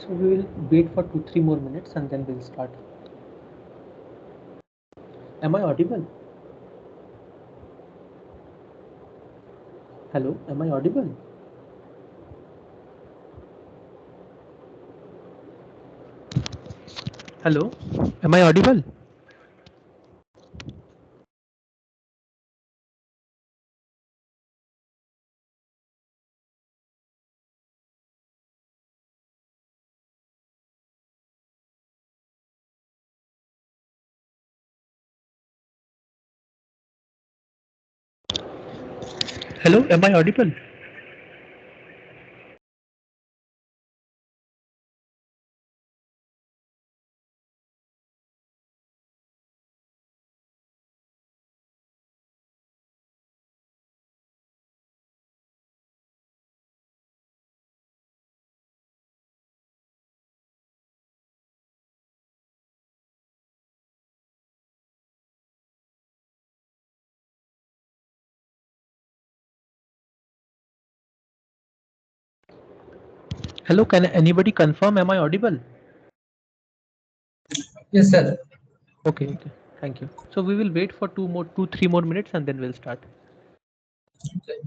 So we will wait for 2-3 more minutes and then we'll start. Am I audible? Hello, am I audible? Hello, am I audible? Hello, am I audible? Hello, can anybody confirm? Am I audible? Yes, sir. Okay, okay. Thank you. So we will wait for 2-3 more minutes and then we'll start. Okay.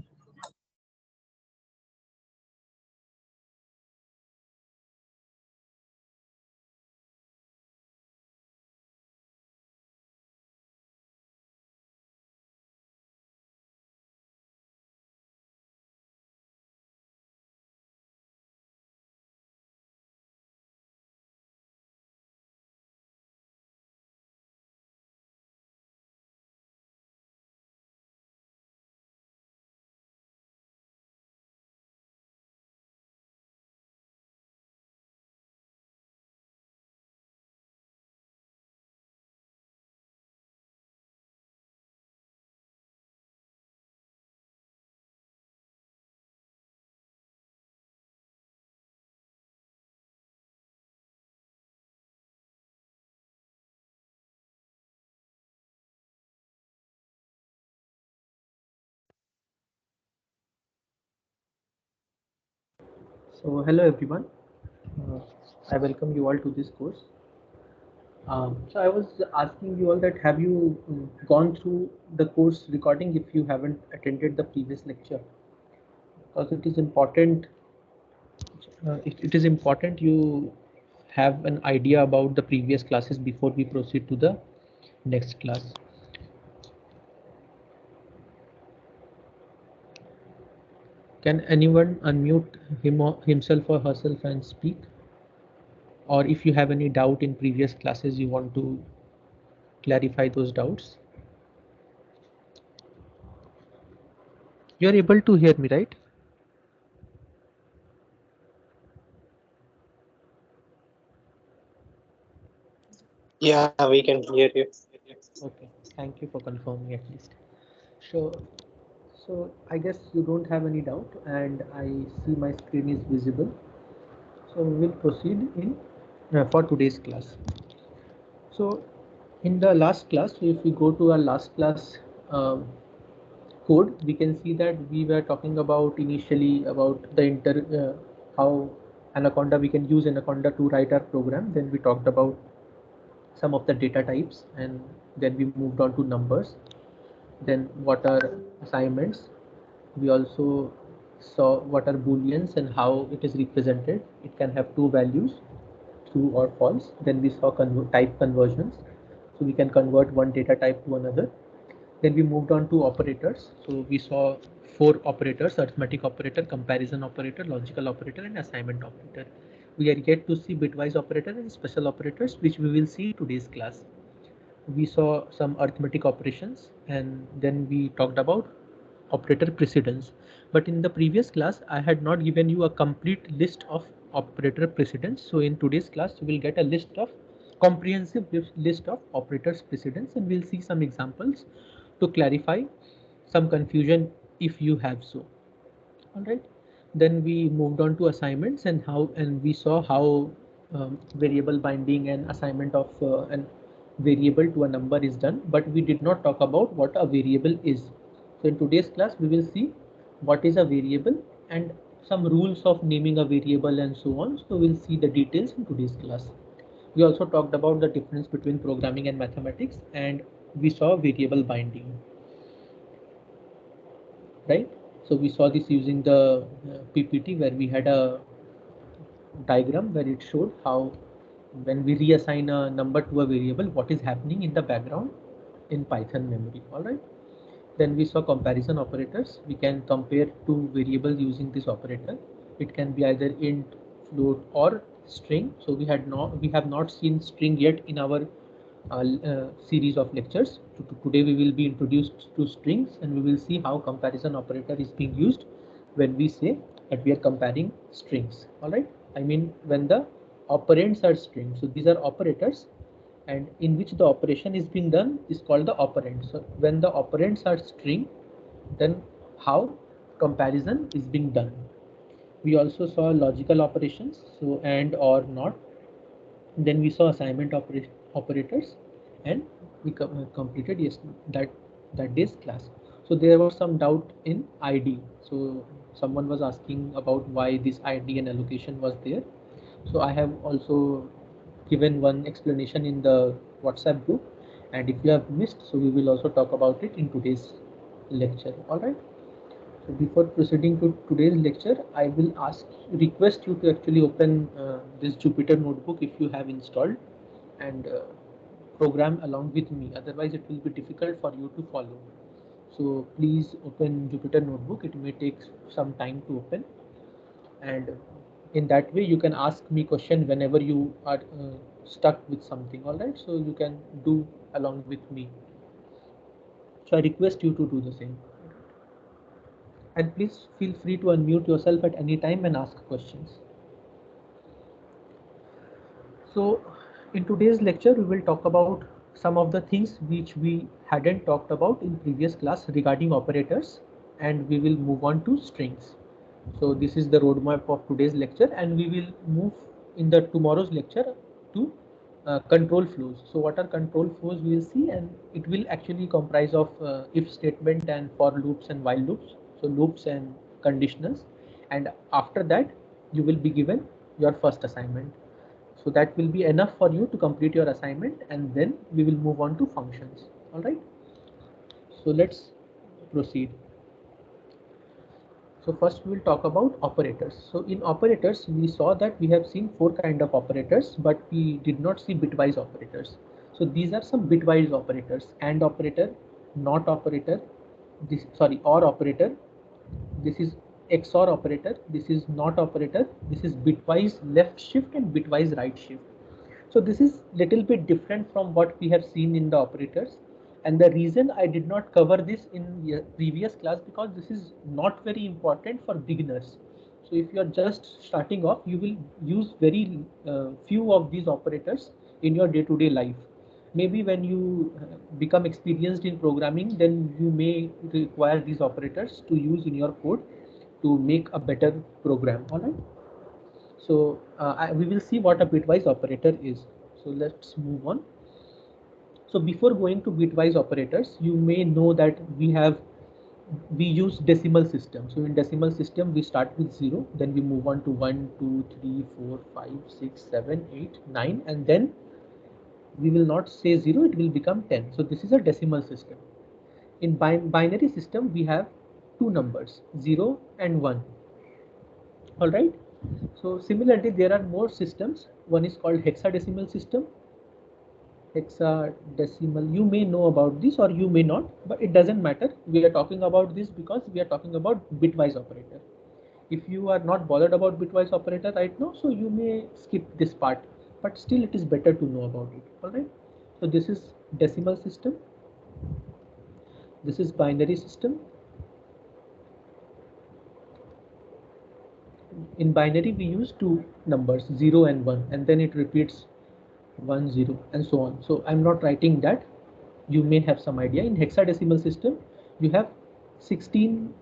So hello everyone. I welcome you all to this course. So I was asking you all that have you gone through the course recording if you haven't attended the previous lecture? Because it is important. It is important you have an idea about the previous classes before we proceed to the next class. Can anyone unmute himself or herself and speak? Or if you have any doubt in previous classes, you want to clarify those doubts. You're able to hear me, right? Yeah, we can hear you. Okay, thank you for confirming at least. So I guess you don't have any doubt and I see my screen is visible. So we will proceed in for today's class. So in the last class, if we go to our last class code, we can see that we were talking about initially about the how Anaconda, we can use Anaconda to write our program. Then we talked about some of the data types and then we moved on to numbers. Then what are assignments? We also saw what are booleans and how it is represented. It can have two values, true or false. Then we saw type conversions, so we can convert one data type to another. Then we moved on to operators. So we saw 4 operators: arithmetic operator, comparison operator, logical operator, and assignment operator. We are yet to see bitwise operator and special operators, which we will see in today's class. We saw some arithmetic operations and then we talked about operator precedence. But in the previous class, I had not given you a complete list of operator precedence. So in today's class, you will get a comprehensive list of operators precedence, and we'll see some examples to clarify some confusion if you have so. All right. Then we moved on to assignments and we saw how variable binding and assignment of an variable to a number is done, but we did not talk about what a variable is. So in today's class, we will see what is a variable and some rules of naming a variable and so on. So we'll see the details in today's class. We also talked about the difference between programming and mathematics, and we saw variable binding, right? So we saw this using the PPT, where we had a diagram where it showed how when we reassign a number to a variable, what is happening in the background in Python memory. All right. Then we saw comparison operators. We can compare two variables using this operator. It can be either int, float, or string. So we have not seen string yet in our series of lectures. Today we will be introduced to strings, and we will see how comparison operator is being used when we say that we are comparing strings. All right. I mean when the operands are strings. So these are operators, and in which the operation is being done is called the operand. So when the operands are string, then how comparison is being done. We also saw logical operations, so and or not. Then we saw assignment operators, and we completed that day's class. So there was some doubt in ID. So someone was asking about why this ID and allocation was there. So I have also given one explanation in the WhatsApp group, and if you have missed, so we will also talk about it in today's lecture. All right. So before proceeding to today's lecture, I will request you to actually open this Jupyter notebook if you have installed, and program along with me. Otherwise, it will be difficult for you to follow. So please open Jupyter notebook. It may take some time to open, and in that way you can ask me question whenever you are stuck with something. All right. So you can do along with me. So I request you to do the same. And please feel free to unmute yourself at any time and ask questions. So in today's lecture, we will talk about some of the things which we hadn't talked about in previous class regarding operators, and we will move on to strings. So this is the roadmap of today's lecture, and we will move in the tomorrow's lecture to control flows. So what are control flows we will see, and it will actually comprise of if statement and for loops and while loops. So loops and conditionals, and after that you will be given your first assignment. So that will be enough for you to complete your assignment, and then we will move on to functions. All right. So let's proceed. So first we will talk about operators. So in operators, we saw that we have seen four kind of operators, but we did not see bitwise operators. So these are some bitwise operators: and operator, not operator, or operator. This is XOR operator. This is not operator. This is bitwise left shift and bitwise right shift. So this is little bit different from what we have seen in the operators. And the reason I did not cover this in the previous class, because this is not very important for beginners. So if you are just starting off, you will use very few of these operators in your day-to-day life. Maybe when you become experienced in programming, then you may require these operators to use in your code to make a better program. All right. So we will see what a bitwise operator is. So let's move on. So before going to bitwise operators, you may know that we use decimal system. So in decimal system, we start with 0, then we move on to 1, 2, 3, 4, 5, 6, 7, 8, 9, and then we will not say 0, it will become 10. So this is a decimal system. In binary system, we have two numbers, 0 and 1. All right. So similarly, there are more systems. One is called hexadecimal system. Hexadecimal, you may know about this or you may not, but it doesn't matter. We are talking about this because we are talking about bitwise operator. If you are not bothered about bitwise operator right now, so you may skip this part, but still it is better to know about it. All right. So this is decimal system. This is binary system. In binary, we use two numbers, 0 and 1, and then it repeats 1 0 and so on. So I'm not writing that. You may have some idea. In hexadecimal system, you have 16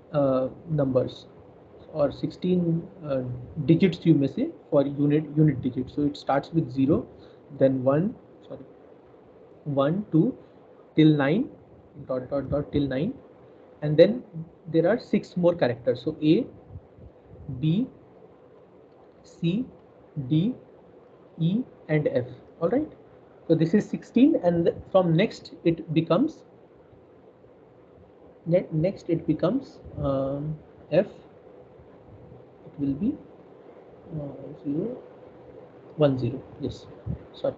numbers or 16 digits, you may say, for unit digits. So it starts with 0, then 1 2 till 9 dot till 9, and then there are 6 more characters. So A, B, C, D, E and F. All right. So this is 16, and from next it becomes F. It will be 0, 1, 0. Yes. Sorry.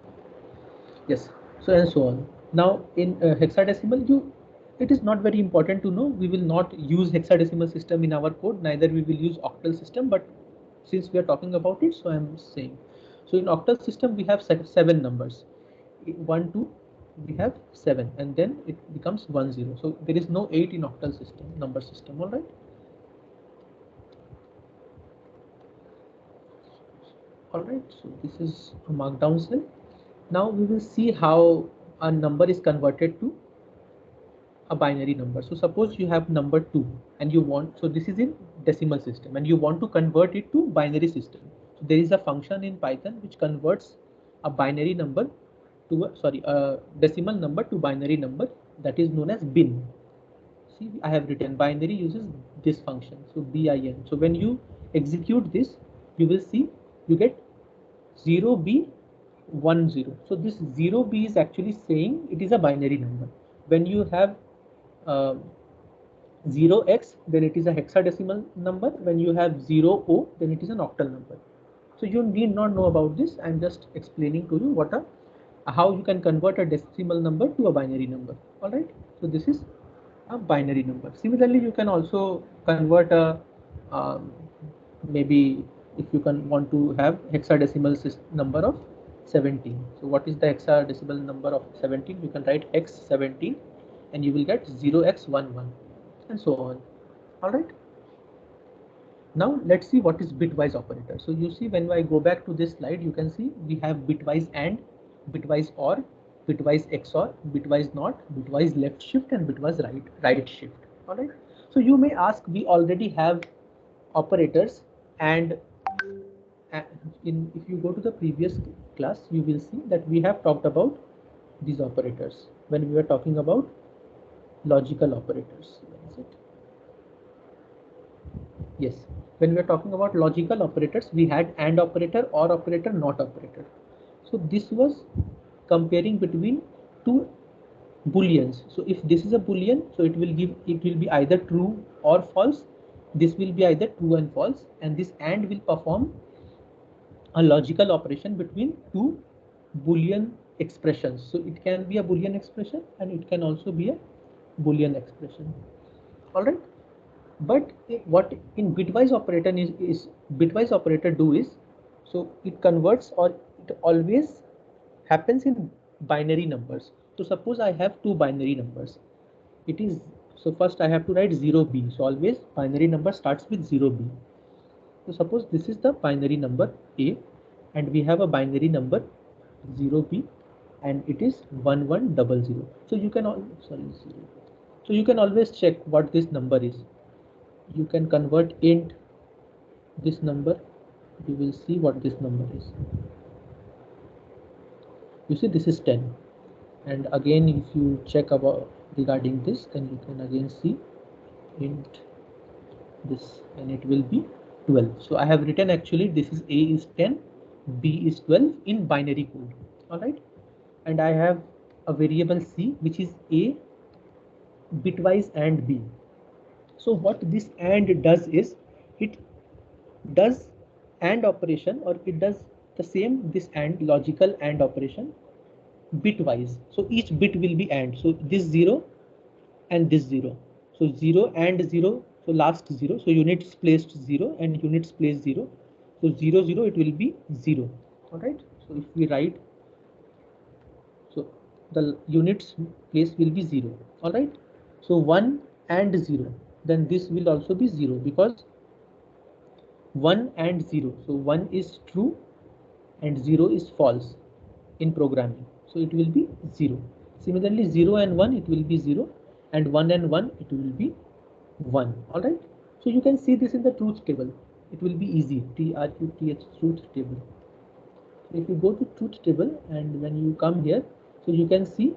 Yes. So and so on. Now in hexadecimal, it is not very important to know. We will not use hexadecimal system in our code. Neither we will use octal system. But since we are talking about it, so I am saying. So in octal system we have 7 numbers. 1, 2, we have 7, and then it becomes 1, 0. So there is no 8 in octal system, number system. All right. All right. So this is a markdown cell. Now we will see how a number is converted to a binary number. So suppose you have number 2 and you want, so this is in decimal system and you want to convert it to binary system. So there is a function in Python which converts a binary number to a decimal number to binary number, that is known as bin. See, I have written binary uses this function, so bin. So when you execute this, you will see you get 0b 1 0. So this 0b is actually saying it is a binary number. When you have 0x, then it is a hexadecimal number. When you have 0o, then it is an octal number. So you need not know about this. I'm just explaining to you how you can convert a decimal number to a binary number. All right. So this is a binary number. Similarly, you can also convert a maybe if you want to have hexadecimal number of 17. So what is the hexadecimal number of 17? You can write hex 17 and you will get 0x11 and so on. All right. Now let's see what is bitwise operator. So you see, when I go back to this slide, you can see we have bitwise AND, bitwise OR, bitwise XOR, bitwise NOT, bitwise left shift and bitwise right shift. All right. So you may ask, we already have operators, and if you go to the previous class, you will see that we have talked about these operators when we were talking about logical operators. Is it? Yes, when we are talking about logical operators, we had AND operator, OR operator, NOT operator. So this was comparing between two booleans. So if this is a boolean, so it will be either true or false. This will be either true and false, and this AND will perform a logical operation between two boolean expressions. So it can be a boolean expression and it can also be a boolean expression. All right. But what in bitwise operator is bitwise operator do is, so it converts, or it always happens in binary numbers. So suppose I have two binary numbers. It is, so first I have to write 0b. So always binary number starts with 0b. So suppose this is the binary number A and we have a binary number 0b and it is 1100. So you can so you can always check what this number is. You can convert int this number, you will see what this number is. You see this is 10, and again if you check about regarding this, then you can again see int this and it will be 12. So I have written, actually this is A is 10, B is 12 in binary code. All right, and I have a variable C which is A bitwise and B. So what this AND does is, it does AND operation, or it does the same, this AND logical AND operation bitwise. So each bit will be AND. So this 0 and this 0. So 0 and 0. So last 0. So units placed 0 and units placed 0. So 0 0 it will be 0. All right. So if we write, so the units place will be 0. All right. So 1 and 0. Then this will also be 0 because 1 and 0. So 1 is true and 0 is false in programming. So it will be 0. Similarly, 0 and 1 it will be 0, and 1 and 1 it will be 1. All right. So you can see this in the truth table. It will be easy. TRUTH truth table. So if you go to truth table and when you come here, so you can see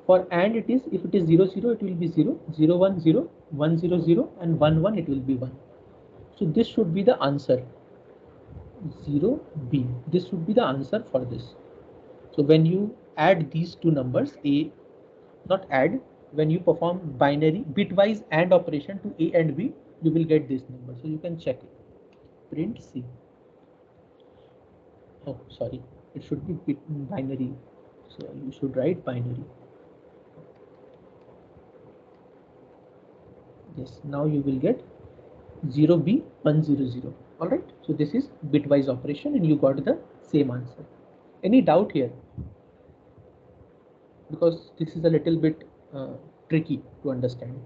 for AND it is, if it is 0 0 it will be 0, 0 1 0, 1 0 0 and 1 1 it will be 1. So this should be the answer. 0B. This should be the answer for this. So when you add these two numbers, not add, when you perform binary bitwise AND operation to A and B, you will get this number. So you can check it. Print C. Oh, sorry, it should be binary. So you should write binary. Yes, now you will get 0B100. All right. So this is bitwise operation, and you got the same answer. Any doubt here? Because this is a little bit tricky to understand.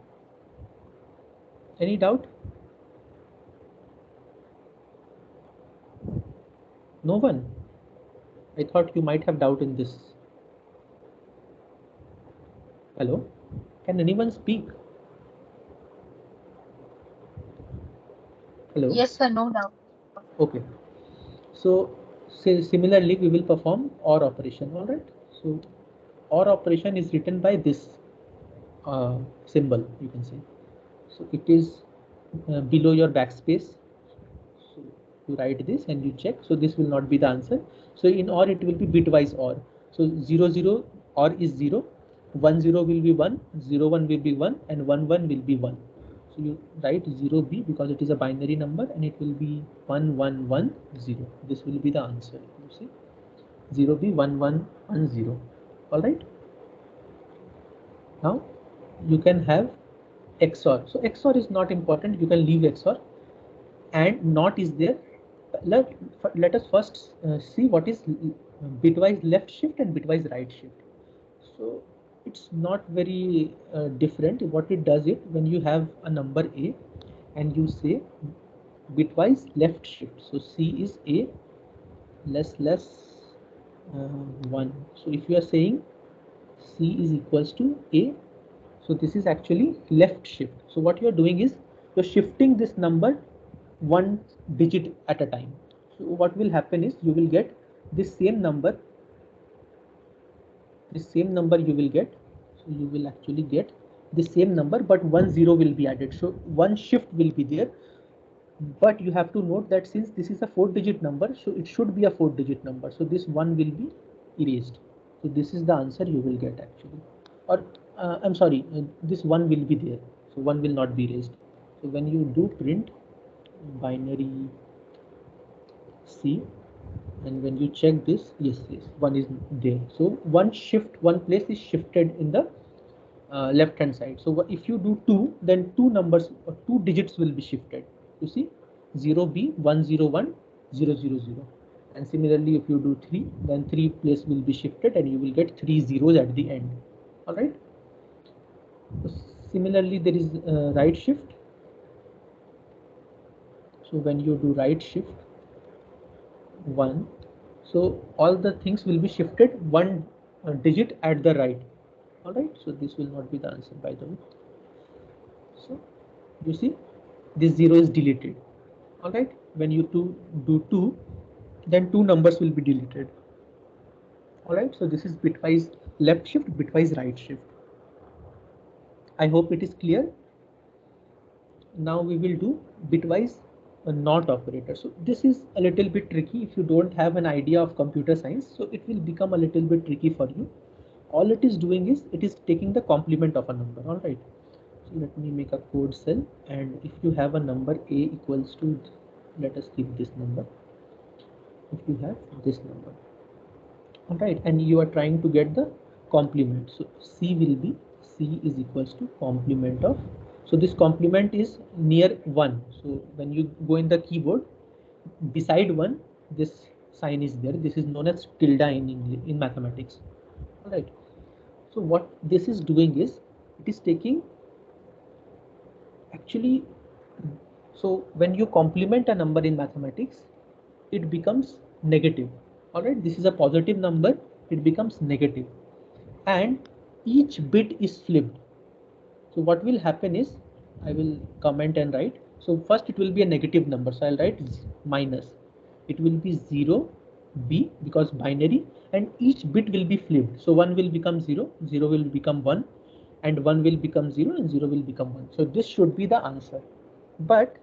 Any doubt? No one? I thought you might have doubt in this. Hello? Can anyone speak? Hello? Yes, sir, no doubt. Okay. So similarly, we will perform OR operation. All right. So OR operation is written by this symbol, you can say. So it is below your backspace. So you write this and you check. So this will not be the answer. So in OR it will be bitwise OR. So 0 OR is 0, 1 0 will be 1, 0 1 will be 1, and 1 1 will be 1. So you write 0B because it is a binary number, and it will be 1 1 1 0. This will be the answer. You see, 0B 1 1 1 0. All right. Now you can have XOR. So XOR is not important. You can leave XOR, and NOT is there. Let us first see what is bitwise left shift and bitwise right shift. So it's not very different. What it does, it when you have a number A and you say bitwise left shift, so C is A less 1. So if you are saying C is equals to A, so this is actually left shift. So what you are doing is you're shifting this number one digit at a time. So what will happen is you will get this same number. You will get. So you will actually get the same number, but 1 0 will be added. So one shift will be there. But you have to note that since this is a 4-digit number, so it should be a 4-digit number. So this 1 will be erased. So this is the answer you will get actually. Or I'm sorry, this 1 will be there. So 1 will not be erased. So when you do print binary C, and when you check this, yes, 1 is there. So one place is shifted in the left hand side. So if you do 2, then two numbers or 2 digits will be shifted. You see 0B 101 000, and similarly if you do 3, then 3 place will be shifted and you will get 3 zeros at the end. All right. So similarly there is right shift. So when you do right shift 1, so all the things will be shifted one digit at the right. All right. So this will not be the answer, by the way. So you see this 0 is deleted. All right. When you do 2, then 2 numbers will be deleted. All right. So this is bitwise left shift, bitwise right shift. I hope it is clear. Now we will do bitwise NOT operator. So this is a little bit tricky if you don't have an idea of computer science. So it will become a little bit tricky for you. All it is doing is it is taking the complement of a number. All right. So let me make a code cell, and if you have a number A equals to, let us keep this number. If you have this number, all right, and you are trying to get the complement, so C is equals to complement of, so this complement is near 1. So when you go in the keyboard, beside 1, this sign is there. This is known as tilde in mathematics. All right. So what this is doing is it is taking actually, so when you complement a number in mathematics, it becomes negative. All right, this is a positive number, it becomes negative, and each bit is flipped. So what will happen is, I will comment and write. So first it will be a negative number, so I'll write minus. It will be 0 B because binary, and each bit will be flipped. So 1 will become 0, 0 will become 1, and 1 will become 0, and 0 will become 1. So this should be the answer. But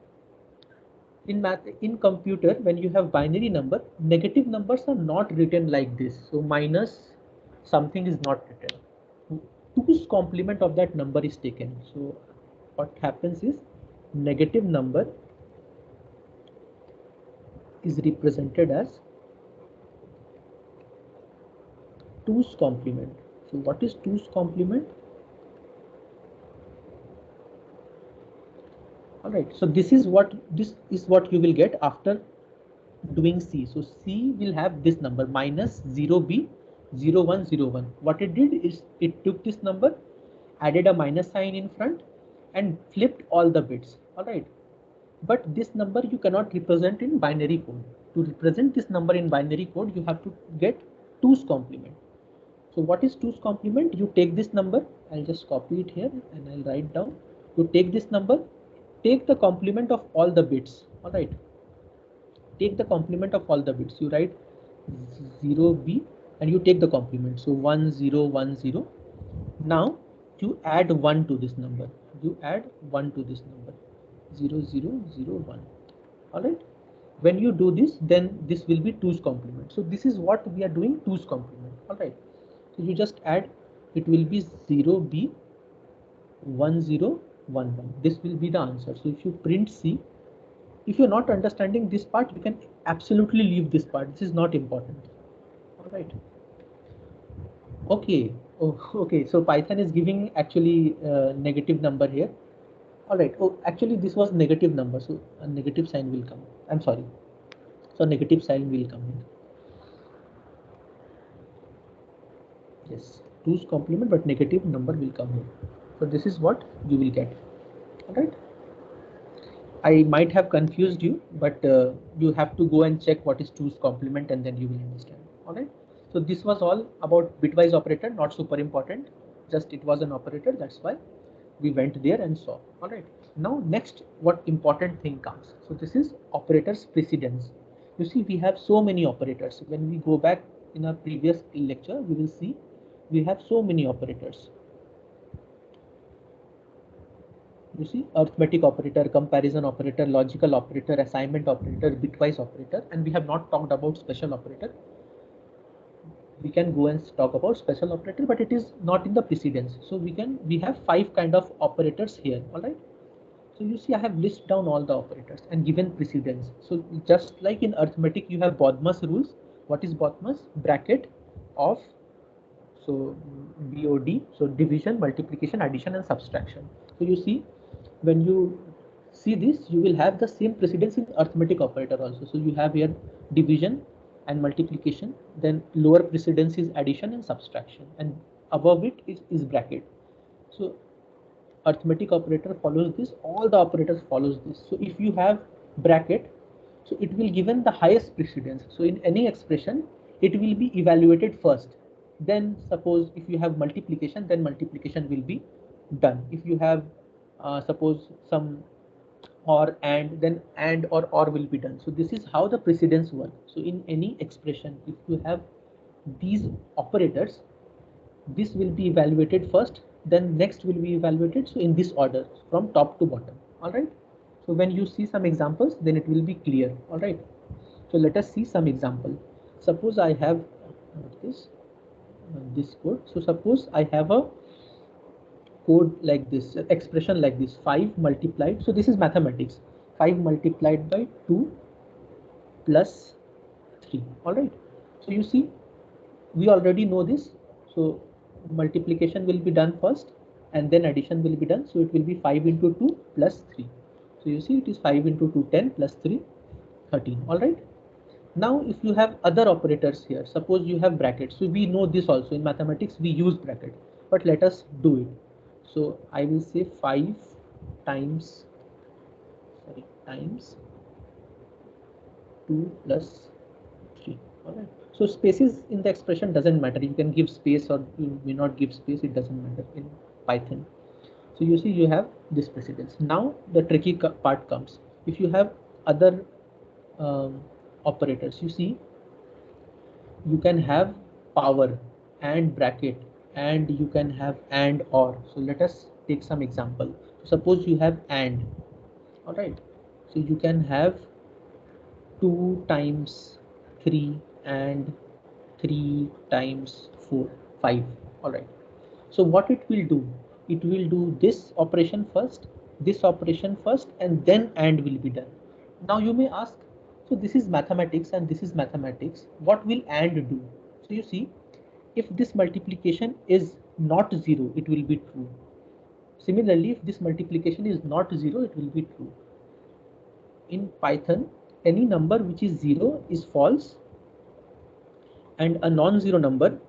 in math, in computer, when you have binary number, negative numbers are not written like this. So minus something is not written. 2's complement of that number is taken. So what happens is negative number is represented as 2's complement. So what is 2's complement? All right, so this is what you will get after doing C. So C will have this number minus 0B 0101. What it did is it took this number, added a minus sign in front and flipped all the bits. All right, but this number you cannot represent in binary code. To represent this number in binary code, you have to get 2's complement. So what is 2's complement? You take this number, I'll just copy it here and I'll write down. You take this number, take the complement of all the bits. All right, take the complement of all the bits. You write 0B and you take the complement. So 1010. Now you add 1 to this number. You add 1 to this number. 0001. All right. When you do this, then this will be 2's complement. So this is what we are doing, 2's complement. All right. So you just add, it will be 0B 1011. This will be the answer. So if you print C, if you're not understanding this part, you can absolutely leave this part. This is not important. All right. Okay. Oh, okay. So Python is giving actually negative number here. All right. Oh, actually this was negative number. So a negative sign will come. I'm sorry. So negative sign will come here. Yes. 2's complement, but negative number will come here. So this is what you will get. All right. I might have confused you, but you have to go and check what is 2's complement and then you will understand. All right. So this was all about bitwise operator, not super important. Just it was an operator. That's why we went there and saw. All right. Now next, what important thing comes. So this is operators precedence. You see, we have so many operators. When we go back in our previous lecture, we will see we have so many operators. You see, arithmetic operator, comparison operator, logical operator, assignment operator, bitwise operator, and we have not talked about special operator. We can go and talk about special operator, but it is not in the precedence. So we have 5 kind of operators here. All right. So you see, I have listed down all the operators and given precedence. So just like in arithmetic, you have Bodmas rules. What is Bodmas? Bracket of, so BOD, so division, multiplication, addition, and subtraction. So you see, when you see this, you will have the same precedence in arithmetic operator also. So you have here division and multiplication, then lower precedence is addition and subtraction, and above it is bracket. So arithmetic operator follows this, all the operators follows this. So if you have bracket, so it will given the highest precedence. So in any expression, it will be evaluated first. Then suppose if you have multiplication, then multiplication will be done. If you have suppose some or and, then and or will be done. So this is how the precedence works. So in any expression, if you have these operators, this will be evaluated first, then next will be evaluated. So in this order from top to bottom. All right. So when you see some examples, then it will be clear. All right. So let us see some example. Suppose I have this code. So suppose I have a code like this, expression like this, 5 multiplied. So this is mathematics. 5 multiplied by 2 plus 3. All right. So you see, we already know this. So multiplication will be done first and then addition will be done. So it will be 5 into 2 plus 3. So you see, it is 5 into 2, 10 plus 3, 13. All right. Now if you have other operators here, suppose you have brackets. So we know this also in mathematics, we use bracket, but let us do it. So I will say 5 times 2 plus 3. All right. So spaces in the expression doesn't matter. You can give space or you may not give space. It doesn't matter in Python. So you see, you have this precedence. Now the tricky part comes. If you have other operators, you see, you can have power and bracket, and you can have and or. So let us take some example. Suppose you have and. All right. So you can have 2 times 3 and 3 times 4, 5. All right. So what it will do this operation first, and then AND will be done. Now you may ask, so this is mathematics and this is mathematics. What will AND do? So you see, if this multiplication is not 0, it will be true. Similarly, if this multiplication is not 0, it will be true. In Python, any number which is 0 is false, and a non-zero number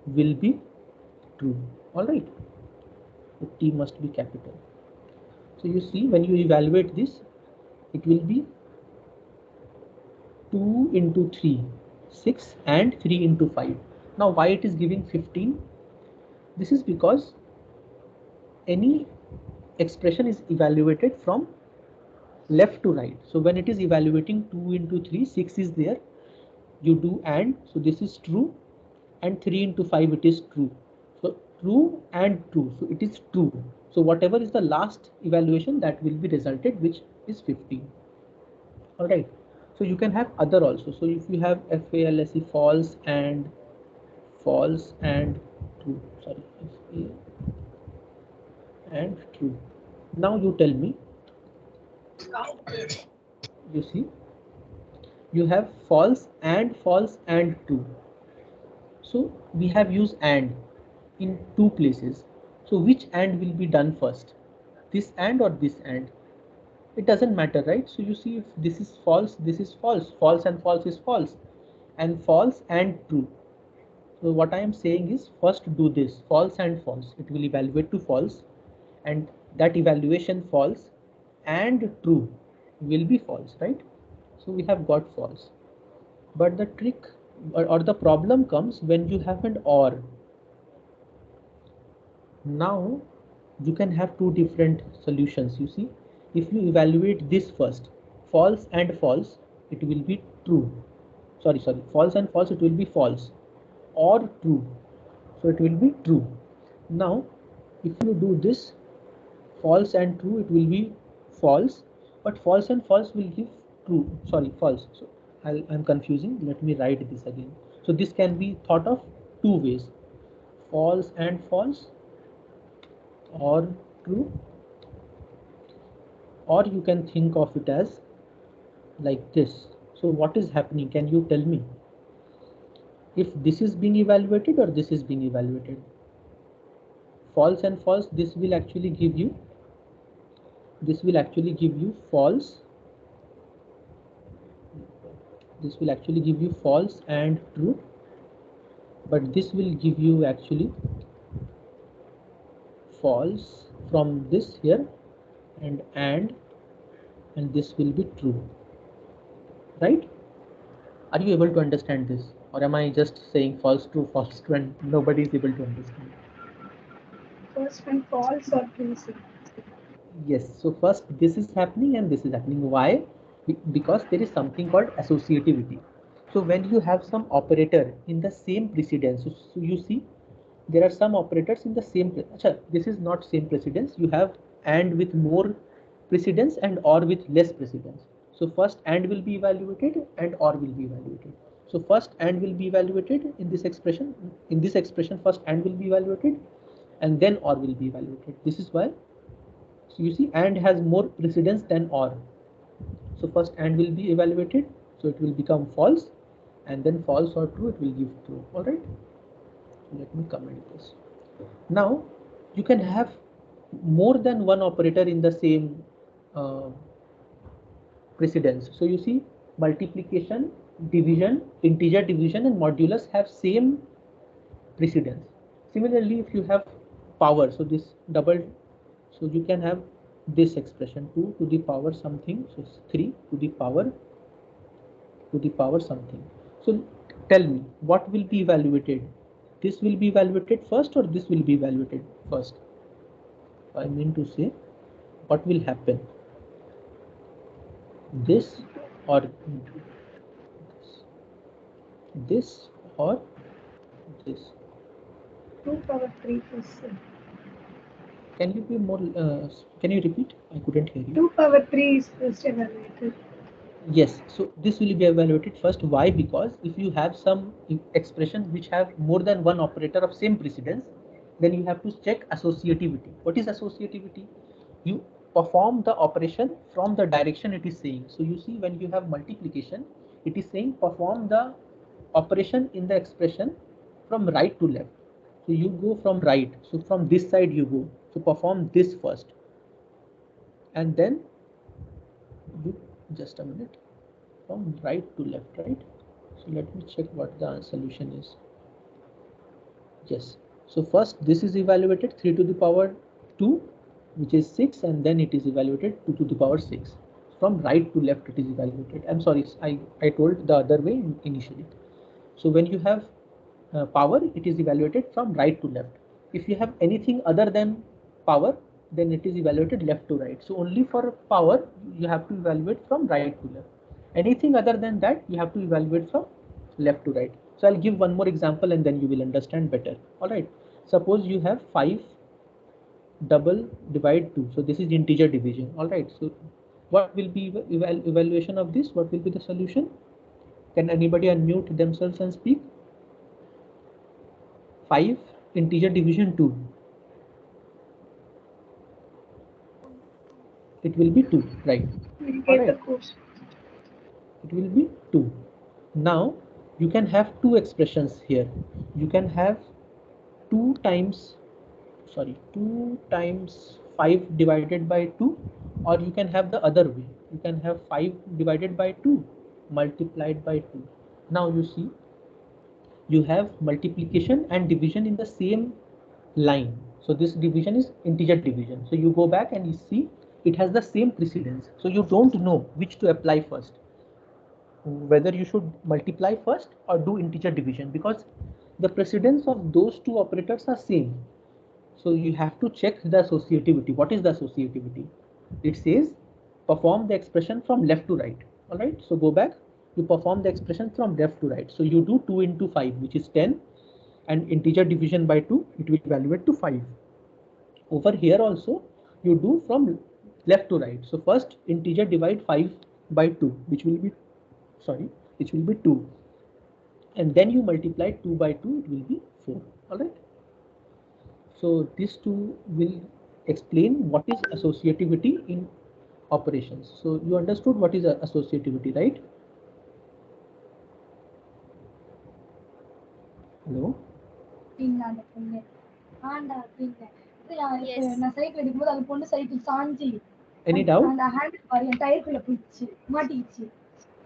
will be true. All right. So T must be capital. So you see, when you evaluate this, it will be 2 into 3, 6, and 3 into 5. Now why it is giving 15? This is because any expression is evaluated from left to right. So when it is evaluating 2 into 3, 6 is there. You do AND, so this is true, and 3 into 5, it is true. So true and true, so it is true. So whatever is the last evaluation, that will be resulted, which is 15. All right. So you can have other also. So if you have FALSE, false and true, sorry, FA and true. Now you tell me, you see, you have false and true. So we have used AND in two places. So which AND will be done first? This AND or this AND? It doesn't matter, right? So you see, if this is false, this is false. False and false is false, and false and true. So what I am saying is, first do this, false and false. It will evaluate to false, and that evaluation false and true will be false, right? So we have got false. But the trick or the problem comes when you have an OR. Now you can have two different solutions. You see, if you evaluate this first, false and false, it will be true. Sorry, false and false, it will be false, or true. So it will be true. Now, if you do this, false and true, it will be false, but false and false will give true. Sorry, false. So I'm confusing. Let me write this again. So this can be thought of two ways: false and false, or true, or you can think of it as like this. So what is happening? Can you tell me if this is being evaluated or this is being evaluated? False and false, this will actually give you false. This will actually give you false and true, but this will give you actually false from this here, and this will be true, right? Are you able to understand this, or am I just saying false true and nobody is able to understand? First when false or true. Yes, so first this is happening and this is happening. Why? Because there is something called associativity. So when you have some operator in the same precedence, so you see, there are some operators in the same this is not same precedence. You have AND with more precedence and OR with less precedence. So first AND will be evaluated and OR will be evaluated. So first AND will be evaluated in this expression. In this expression, first AND will be evaluated and then OR will be evaluated. This is why. So you see, AND has more precedence than OR. So first AND will be evaluated, so it will become false, and then false or true, it will give true. All right. Let me comment this. Now you can have more than one operator in the same uh, precedence. So you see, multiplication, division, integer division, and modulus have same precedence. Similarly, if you have power, so this double, so you can have this expression 2 to the power something, so 3 to the power something. So tell me, what will be evaluated? This will be evaluated first or this will be evaluated first? I mean to say, what will happen? This or this or this? 2 power 3 plus Can you be more? Can you repeat? I couldn't hear you. 2 power 3 is first evaluated. Yes, so this will be evaluated first. Why? Because if you have some expressions which have more than one operator of same precedence, then you have to check associativity. What is associativity? You perform the operation from the direction it is saying. So you see, when you have multiplication, it is saying perform the operation in the expression from right to left. So you go from right. So from this side you go. So perform this first, and then you just a minute. From right to left, right? So let me check what the solution is. Yes, so first this is evaluated 3 to the power 2, which is 6, and then it is evaluated 2 to the power 6. From right to left it is evaluated. I'm sorry, I told the other way initially. So when you have power, it is evaluated from right to left. If you have anything other than power, then it is evaluated left to right. So only for power you have to evaluate from right to left. Anything other than that you have to evaluate from left to right. So I'll give one more example and then you will understand better. All right. Suppose you have 5 double divide 2. So this is integer division. All right. So what will be evaluation of this? What will be the solution? Can anybody unmute themselves and speak? 5 integer division 2. It will be 2, right? We All get the right. course. It will be 2. Now you can have two expressions here. You can have 2 times 5 divided by 2, or you can have the other way. You can have 5 divided by 2 multiplied by 2. Now you see, you have multiplication and division in the same line. So this division is integer division. So you go back and you see it has the same precedence. So you don't know which to apply first, whether you should multiply first or do integer division, because the precedence of those two operators are same. So you have to check the associativity. What is the associativity? It says perform the expression from left to right. All right. So go back. You perform the expression from left to right. So you do 2 into 5, which is 10, and integer division by 2, it will evaluate to 5. Over here also you do from left to right. So first integer divide 5 by 2, which will be 2, and then you multiply 2 by 2, it will be 4. All right. So these two will explain what is associativity in operations. So you understood what is associativity, right? Hello? அந்த பொண்ணு ஆண்டா அப்படிங்க இப்ப நான் cycle எடுக்கும்போது அந்த பொண்ணு cycle சாஞ்சி Any doubt? அந்த handle பாரு என் டயருக்குள்ள போயிடுச்சு மாட்டிக்கிச்சு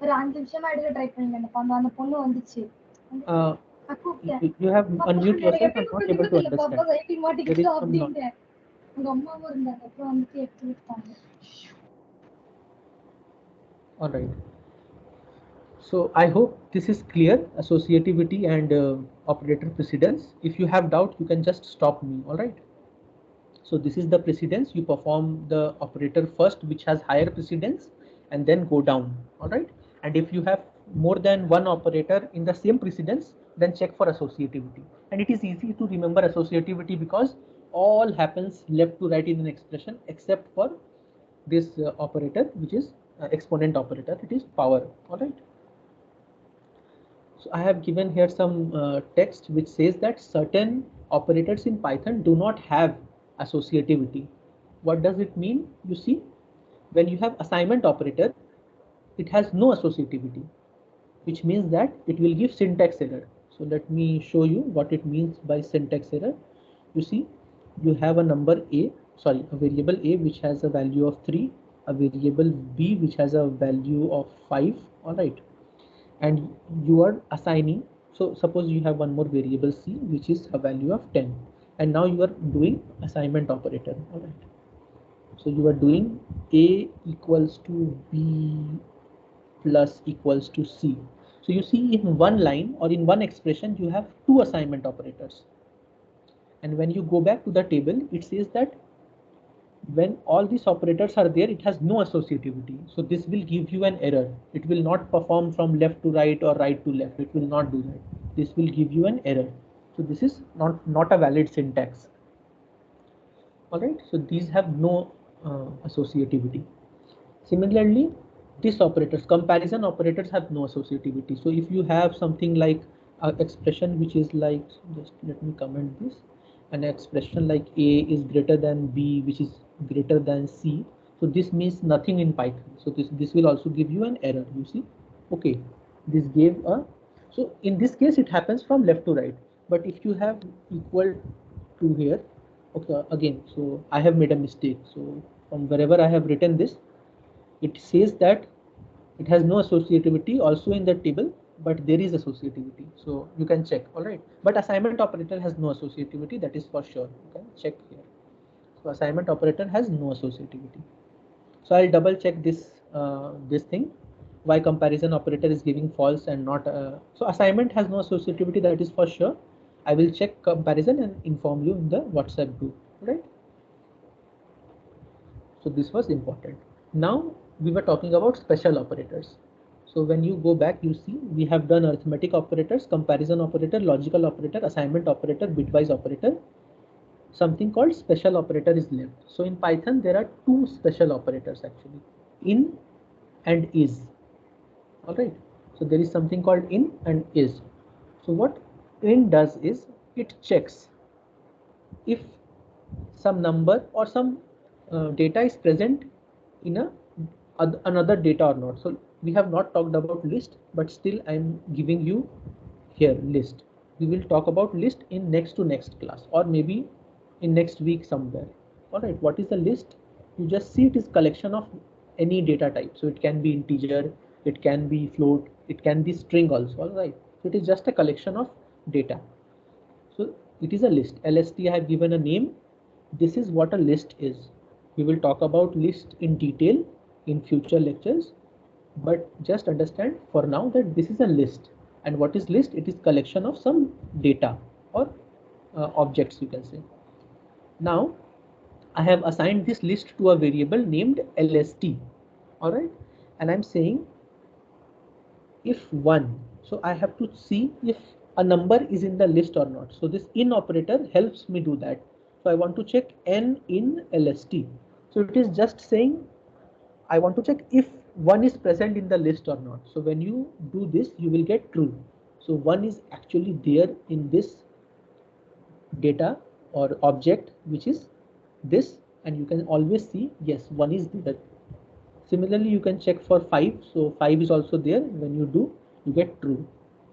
ஒரு 5 நிமிஷமா எடுக்க ட்ரை பண்ணீங்க அந்த பொண்ணு வந்துச்சு You have unmute yourself. I'm not able to understand. Cycle மாட்டிக்கிச்சு அப்படிங்க உங்க அம்மாவும் இருந்தாங்க அப்புறம் வந்துட்டு எடுத்து விட்டாங்க. All right. So I hope this is clear, associativity and operator precedence. If you have doubt, you can just stop me. All right. So this is the precedence. You perform the operator first, which has higher precedence, and then go down. All right. And if you have more than one operator in the same precedence, then check for associativity. And it is easy to remember associativity because all happens left to right in an expression except for this operator, which is exponent operator. It is power. All right. So I have given here some text which says that certain operators in Python do not have associativity. What does it mean? You see, when you have assignment operator, it has no associativity, which means that it will give syntax error. So let me show you what it means by syntax error. You see, you have a number a variable a which has a value of 3, a variable b which has a value of 5. All right. And you are assigning, so suppose you have one more variable c which is a value of 10, and now you are doing assignment operator. All right. So you are doing a equals to b plus equals to c. So you see, in one line or in one expression you have two assignment operators, and when you go back to the table, it says that when all these operators are there, it has no associativity. So this will give you an error. It will not perform from left to right or right to left. It will not do that. This will give you an error. So this is not a valid syntax. All right, so these have no associativity. Similarly, this operators, comparison operators have no associativity. So if you have something like an expression which is like, just let me comment this, an expression like A is greater than B, which is greater than C. So this means nothing in Python. So this will also give you an error, you see. Okay, this gave a, so in this case it happens from left to right. But if you have equal to here, okay, again, so I have made a mistake. So from wherever I have written this, it says that it has no associativity also in the table, but there is associativity. So you can check, all right. But assignment operator has no associativity, that is for sure. You can check here. So assignment operator has no associativity. So I'll double check this thing, why comparison operator is giving false and not. So assignment has no associativity, that is for sure. I will check comparison and inform you in the WhatsApp group, right? So this was important. Now we were talking about special operators. So when you go back, you see we have done arithmetic operators, comparison operator, logical operator, assignment operator, bitwise operator. Something called special operator is left. So in Python, there are two special operators actually, in and is. All right. So there is something called in and is. So what in does is it checks if some number or some data is present in another data or not. So we have not talked about list, but still I am giving you here list. We will talk about list in next to next class, or maybe in next week somewhere. All right, what is a list? You just see it is collection of any data type. So it can be integer, it can be float, it can be string also. All right, so it is just a collection of data. So it is a list. LST I have given a name. This is what a list is. We will talk about list in detail in future lectures, but just understand for now that this is a list. And what is list? It is collection of some data or objects, you can say. Now I have assigned this list to a variable named LST. All right, and I'm saying if 1, so I have to see if a number is in the list or not. So this in operator helps me do that. So I want to check n in LST. So it is just saying I want to check if 1 is present in the list or not. So when you do this, you will get true. So 1 is actually there in this data or object, which is this, and you can always see yes, 1 is there. Similarly, you can check for 5. So 5 is also there. When you do, you get true.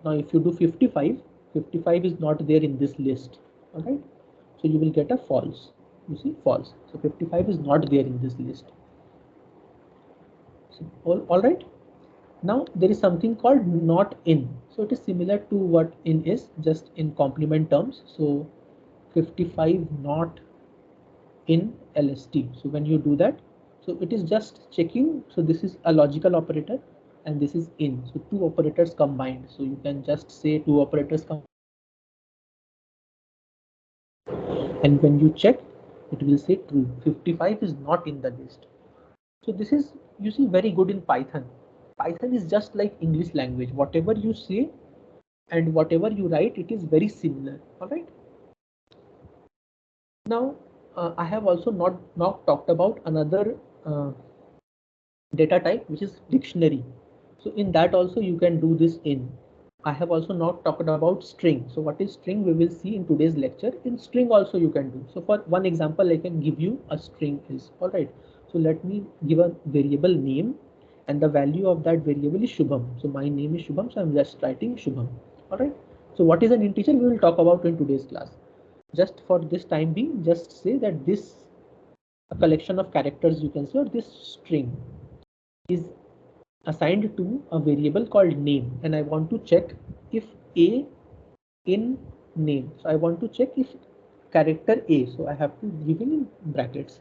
Now if you do 55, 55 is not there in this list. All right, so you will get a false. You see, false. So 55 is not there in this list. So, all right. Now there is something called not in. So it is similar to what in is, just in complement terms. So 55 not in LST. So when you do that, so it is just checking. So this is a logical operator and this is in. So two operators combined. So you can just say two operators combined. And when you check, it will say true. 55 is not in the list. So this is, you see, very good in Python. Python is just like English language. Whatever you say and whatever you write, it is very similar. All right. Now I have also not talked about another data type, which is dictionary. So in that also you can do this in. I have also not talked about string. So what is string? We will see in today's lecture. In string also you can do. So for one example, I can give you a string is. All right. So let me give a variable name, and the value of that variable is Shubham. So my name is Shubham, so I'm just writing Shubham. All right. So what is an integer? We will talk about in today's class. Just for this time being, just say that this a collection of characters, you can say, or this string is assigned to a variable called name, and I want to check if a in name. So I want to check if character a, so I have to give in brackets.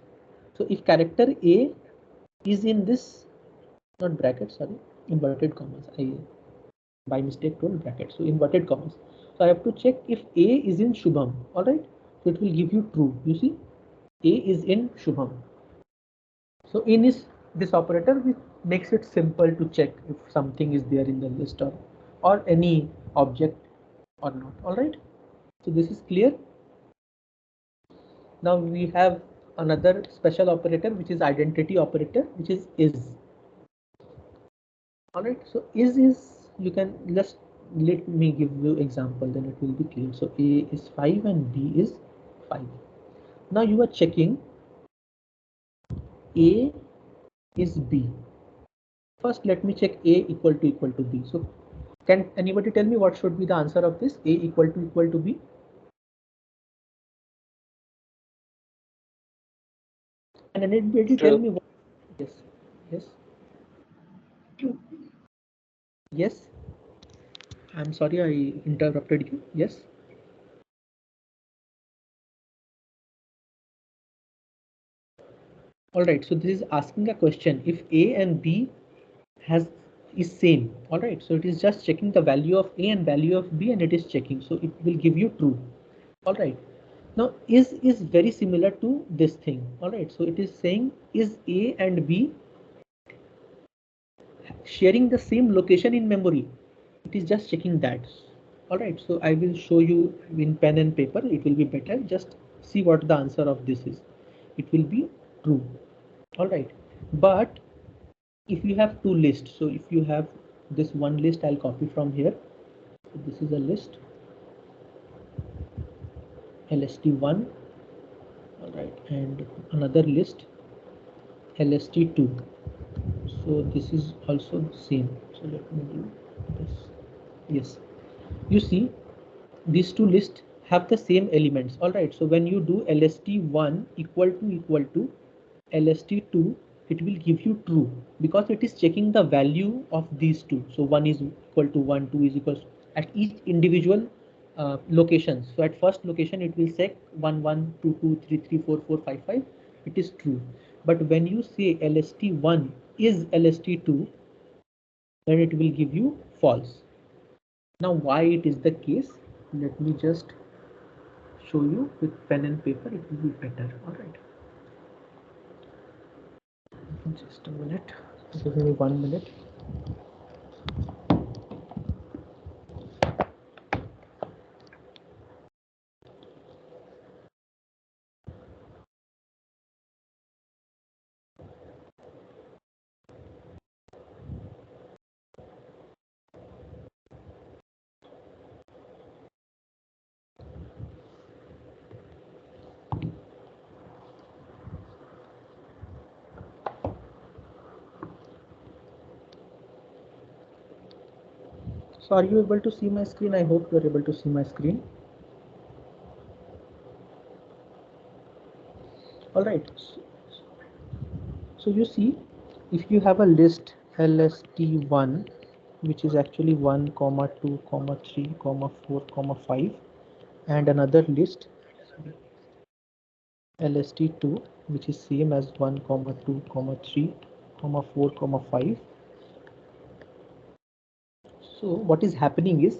So if character a is in this, not brackets, sorry, inverted commas, I by mistake told brackets, so inverted commas. So I have to check if a is in Shubham. All right, so it will give you true. You see, a is in Shubham. So in is this operator, which makes it simple to check if something is there in the list or any object or not. All right. So this is clear. Now we have another special operator which is identity operator, which is. All right, so is you can just let me give you example, then it will be clear. So A is 5 and B is 5. Now you are checking A is B. First let me check A equal to B. So can anybody tell me what should be the answer of this? A equal to B. And anybody tell me what? Yes, yes, True. yes. I'm sorry I interrupted you. Yes. All right, so this is asking a question if A and B has is same. All right, so it is just checking the value of A and value of B, and it is checking, so it will give you true. All right, now is very similar to this thing. All right, so it is saying is A and B sharing the same location in memory. It is just checking that. All right, so I will show you in pen and paper, it will be better. Just see what the answer of this is. It will be true. All right, but if you have two lists, so if you have this one list, I'll copy from here. So this is a list lst1, all right, and another list lst2. So this is also same. So let me do this. Yes, you see these two lists have the same elements. All right, so when you do lst1 equal to lst2, it will give you true because it is checking the value of these two. So 1 is equal to 1, 2 is equal to, at each individual location. So at first location it will say 1 1 2 2 3 3 4 4 5 5, it is true. But when you say lst1 is lst2, then it will give you false. Now why it is the case, let me just show you with pen and paper, it will be better. All right, just a minute, give me 1 minute. So are you able to see my screen? I hope you are able to see my screen. All right, so you see, if you have a list lst1, which is actually 1 comma 2 comma 3 comma 4 comma 5, and another list lst2, which is same as 1 comma 2 comma 3 comma 4 comma 5. So what is happening is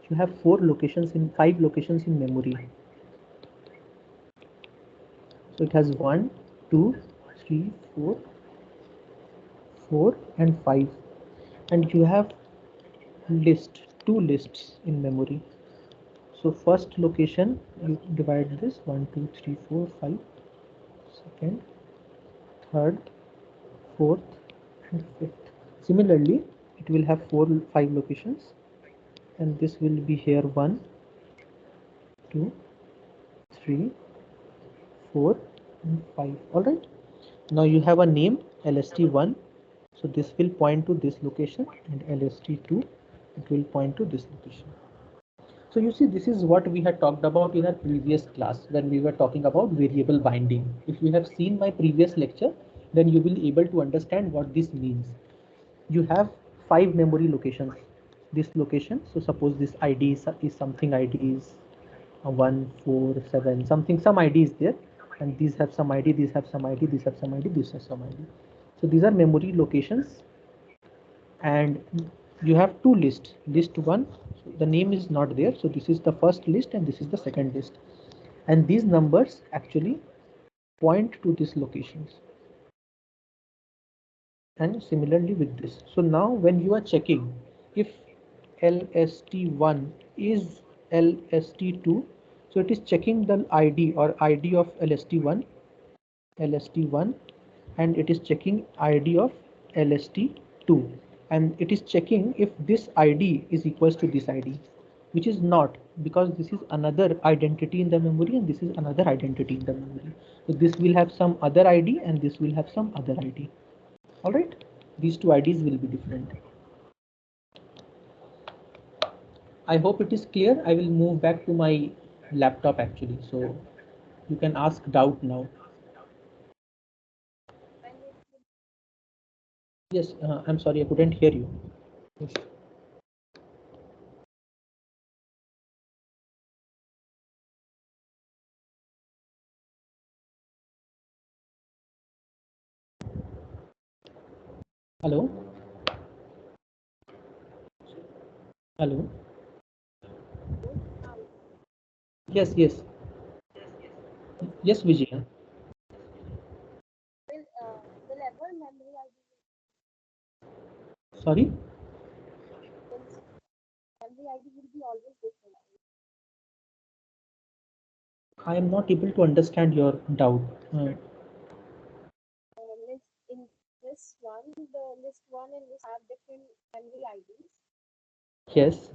you have 5 locations in memory. So it has 1 2 3 4 4 and 5, and you have two lists in memory. So first location, you divide this 1 2 3 4 5, second, third, fourth and fifth. Similarly, it will have 5 locations, and this will be here 1 2 3 4 and 5. All right, now you have a name lst1, so this will point to this location, and lst2, it will point to this location. So you see, this is what we had talked about in our previous class when we were talking about variable binding. If you have seen my previous lecture, then you will be able to understand what this means. You have 5 memory locations. This location, so suppose this ID is something, ID is 147 something, some ID is there, and these have some ID, these have some ID, these have some ID, these have some ID. So these are memory locations, and you have two lists. List 1, so the name is not there, so this is the first list and this is the second list, and these numbers actually point to these locations. And similarly with this, so now when you are checking if lst1 is lst2, so it is checking the ID or ID of lst1, LST1, and it is checking ID of LST2, and it is checking if this ID is equals to this ID, which is not, because this is another identity in the memory and this is another identity in the memory. So this will have some other ID and this will have some other ID. All right, these two IDs will be different. I hope it is clear. I will move back to my laptop actually, so you can ask doubt now. Yes, I'm sorry, I couldn't hear you. Yes. Hello? Hello? Yes, yes. Yes, Vijaya. Will ever memory Sorry? ID will be always different. I am not able to understand your doubt. In this one, the list 1 and list have different memory IDs. Yes.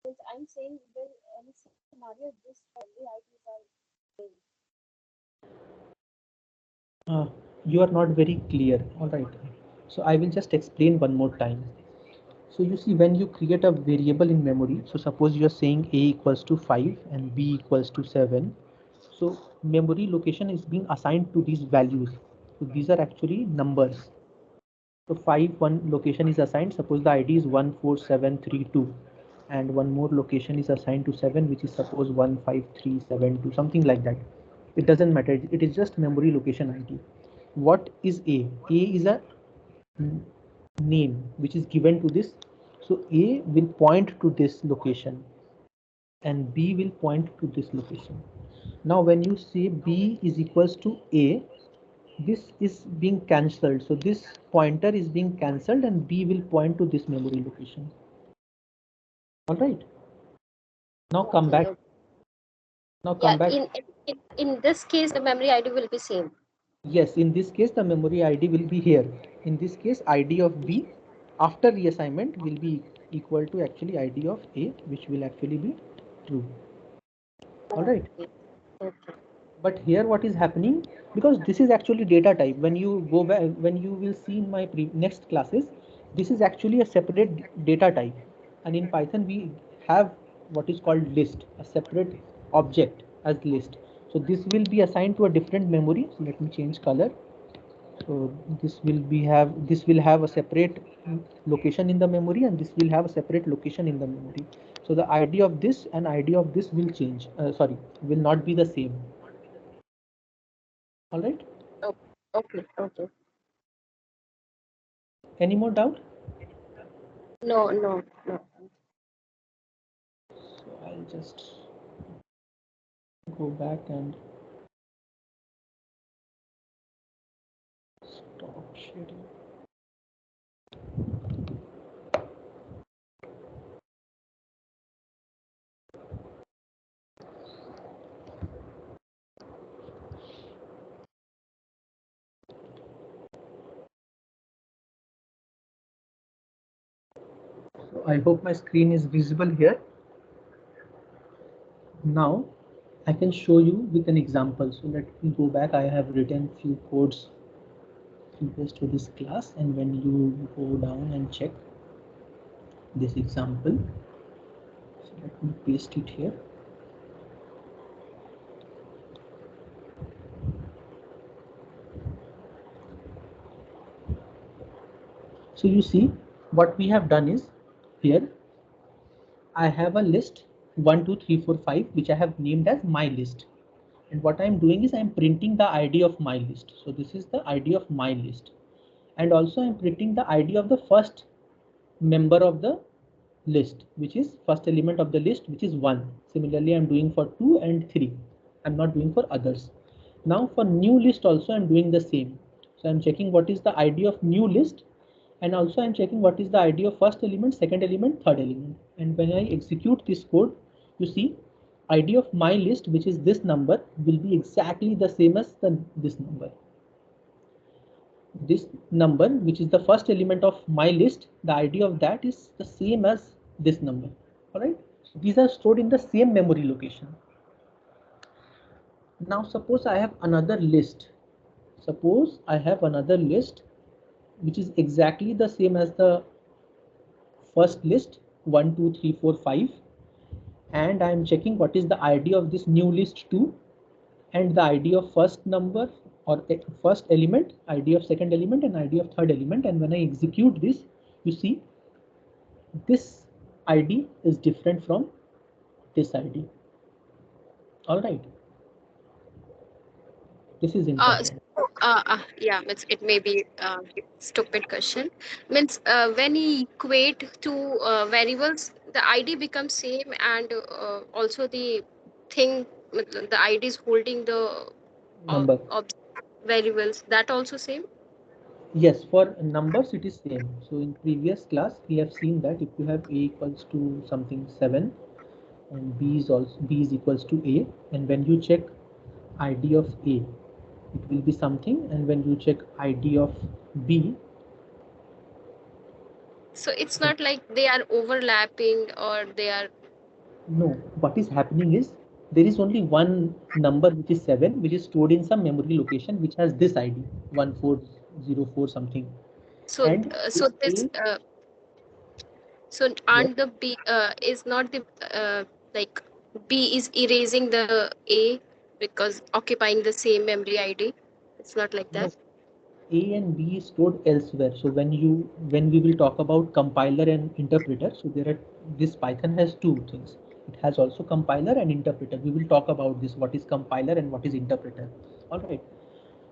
Since I'm saying will any scenario this memory IDs are same. You are not very clear. All right. So I will just explain one more time. So you see, when you create a variable in memory, so suppose you are saying a equals to 5 and b equals to 7. So memory location is being assigned to these values. So these are actually numbers. So 5, one location is assigned. Suppose the ID is 14732, and one more location is assigned to 7, which is suppose 15372, something like that. It doesn't matter. It is just memory location ID. What is A? A is a name which is given to this. So A will point to this location and B will point to this location. Now when you say B is equals to A, this is being cancelled. So this pointer is being cancelled and B will point to this memory location. All right. Now come back. Okay. Now come back. In this case, the memory ID will be same. Yes, in this case, the memory ID will be here. In this case, ID of B after reassignment will be equal to actually ID of A, which will actually be true. All right. Okay. But here what is happening, because this is actually data type, when you go back, when you will see in my next classes, this is actually a separate data type, and in Python we have what is called list, a separate object as list. So this will be assigned to a different memory. So let me change color. So this will have a separate location in the memory, and this will have a separate location in the memory. So the ID of this and ID of this will change, sorry, will not be the same. All right. Okay. Any more doubt? No. So I'll just go back and stop sharing. So I hope my screen is visible here. Now I can show you with an example. So let me go back. I have written few codes previous to this class, and when you go down and check this example, so let me paste it here. So you see what we have done is, here I have a list 1 2 3 4 5 which I have named as my list, and what I'm doing is I'm printing the ID of my list. So this is the ID of my list, and also I'm printing the ID of the first member of the list, which is first element of the list, which is 1. Similarly I'm doing for 2 and 3. I'm not doing for others. Now for new list also I'm doing the same. So I'm checking what is the ID of new list, and also I'm checking what is the ID of first element, second element, third element. And when I execute this code, you see ID of my list, which is this number, will be exactly the same as this number. This number, which is the first element of my list, the ID of that is the same as this number. All right. So these are stored in the same memory location. Now suppose I have another list. Suppose I have another list which is exactly the same as the first list 1, 2, 3, 4, 5, and I am checking what is the ID of this new list 2 and the ID of first number or first element, ID of second element and ID of third element, and when I execute this, you see this ID is different from this ID. All right. This is important. Yeah, it may be stupid question. Means when you equate two variables, the ID becomes same, and also the thing, the ID is holding the Number. variables. That also same. Yes, for numbers it is same. So in previous class we have seen that if you have a equals to something 7 and b is equals to a, and when you check ID of a, it will be something, and when you check ID of b, So it's not like they are overlapping or they are. no, what is happening is there is only one number which is 7, which is stored in some memory location which has this ID 1404 something, So and so this this a, so yes, aren't the B is not the like B is erasing the A because occupying the same memory ID. It's not like no, that. A and B is stored elsewhere. So when we will talk about compiler and interpreter, so there are this Python has two things. It has also compiler and interpreter. We will talk about this, what is compiler and what is interpreter. All right.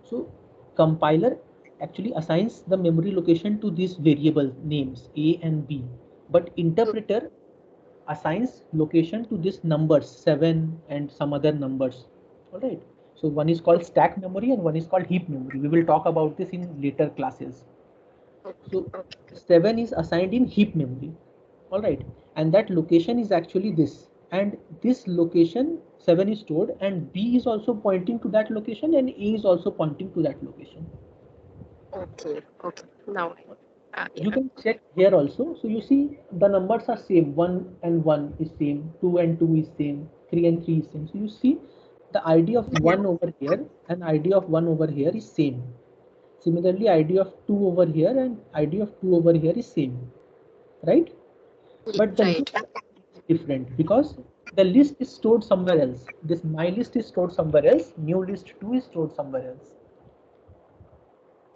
So compiler actually assigns the memory location to these variable names A and B, but interpreter assigns location to this numbers 7 and some other numbers. All right. So one is called stack memory and one is called heap memory. We will talk about this in later classes. So 7 is assigned in heap memory. All right. And that location is actually this. And this location 7 is stored, and B is also pointing to that location, and A is also pointing to that location. Okay. Okay. Now. You Yeah. can check here also. So you see the numbers are same. 1 and 1 is same. 2 and 2 is same. 3 and 3 is same. So you see the ID of 1 over here and ID of 1 over here is same. Similarly, ID of 2 over here and ID of 2 over here is same. Right? But the Right. list is different because the list is stored somewhere else. This my list is stored somewhere else. New list 2 is stored somewhere else.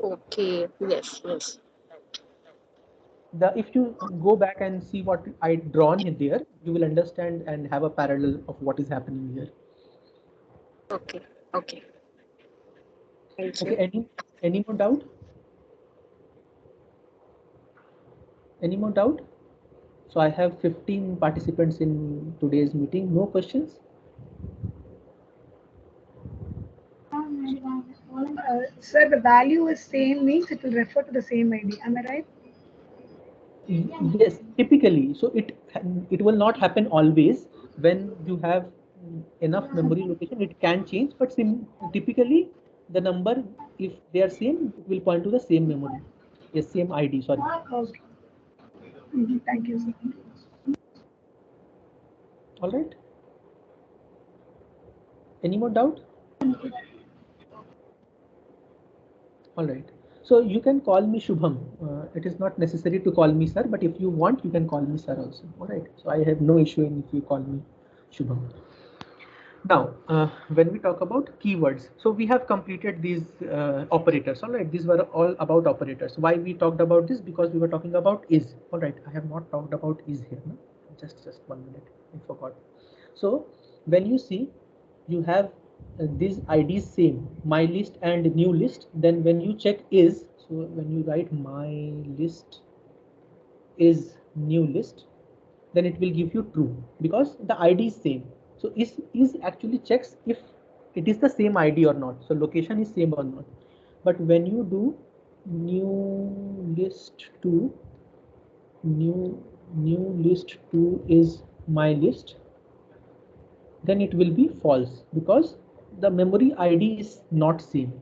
Okay. Yes. Yes. If you go back and see what I drawn in there, you will understand and have a parallel of what is happening here. Okay. Okay. Thank Okay, you. any more doubt? Any more doubt? So I have 15 participants in today's meeting. No questions? Sir, the value is same means it will refer to the same ID. Am I right? Yes, typically. So it will not happen always. When you have enough memory location, it can change, but typically the number, if they are same, it will point to the same memory. Yes, same ID, sorry. Okay. Thank you, sir. All right. Any more doubt? All right. So you can call me Shubham. It is not necessary to call me sir, but if you want, you can call me sir also. All right. So I have no issue in if you call me Shubham. Now, when we talk about keywords, so we have completed these operators. All right. These were all about operators. Why we talked about this? Because we were talking about is. All right. I have not talked about is here. No? Just 1 minute. I forgot. So when you see, you have these IDs same, my list and new list. Then when you check is, so when you write my list is new list, then it will give you true because the ID is same. So is actually checks if it is the same ID or not. So location is same or not. But when you do new list to new list 2 is my list, then it will be false because the memory ID is not same.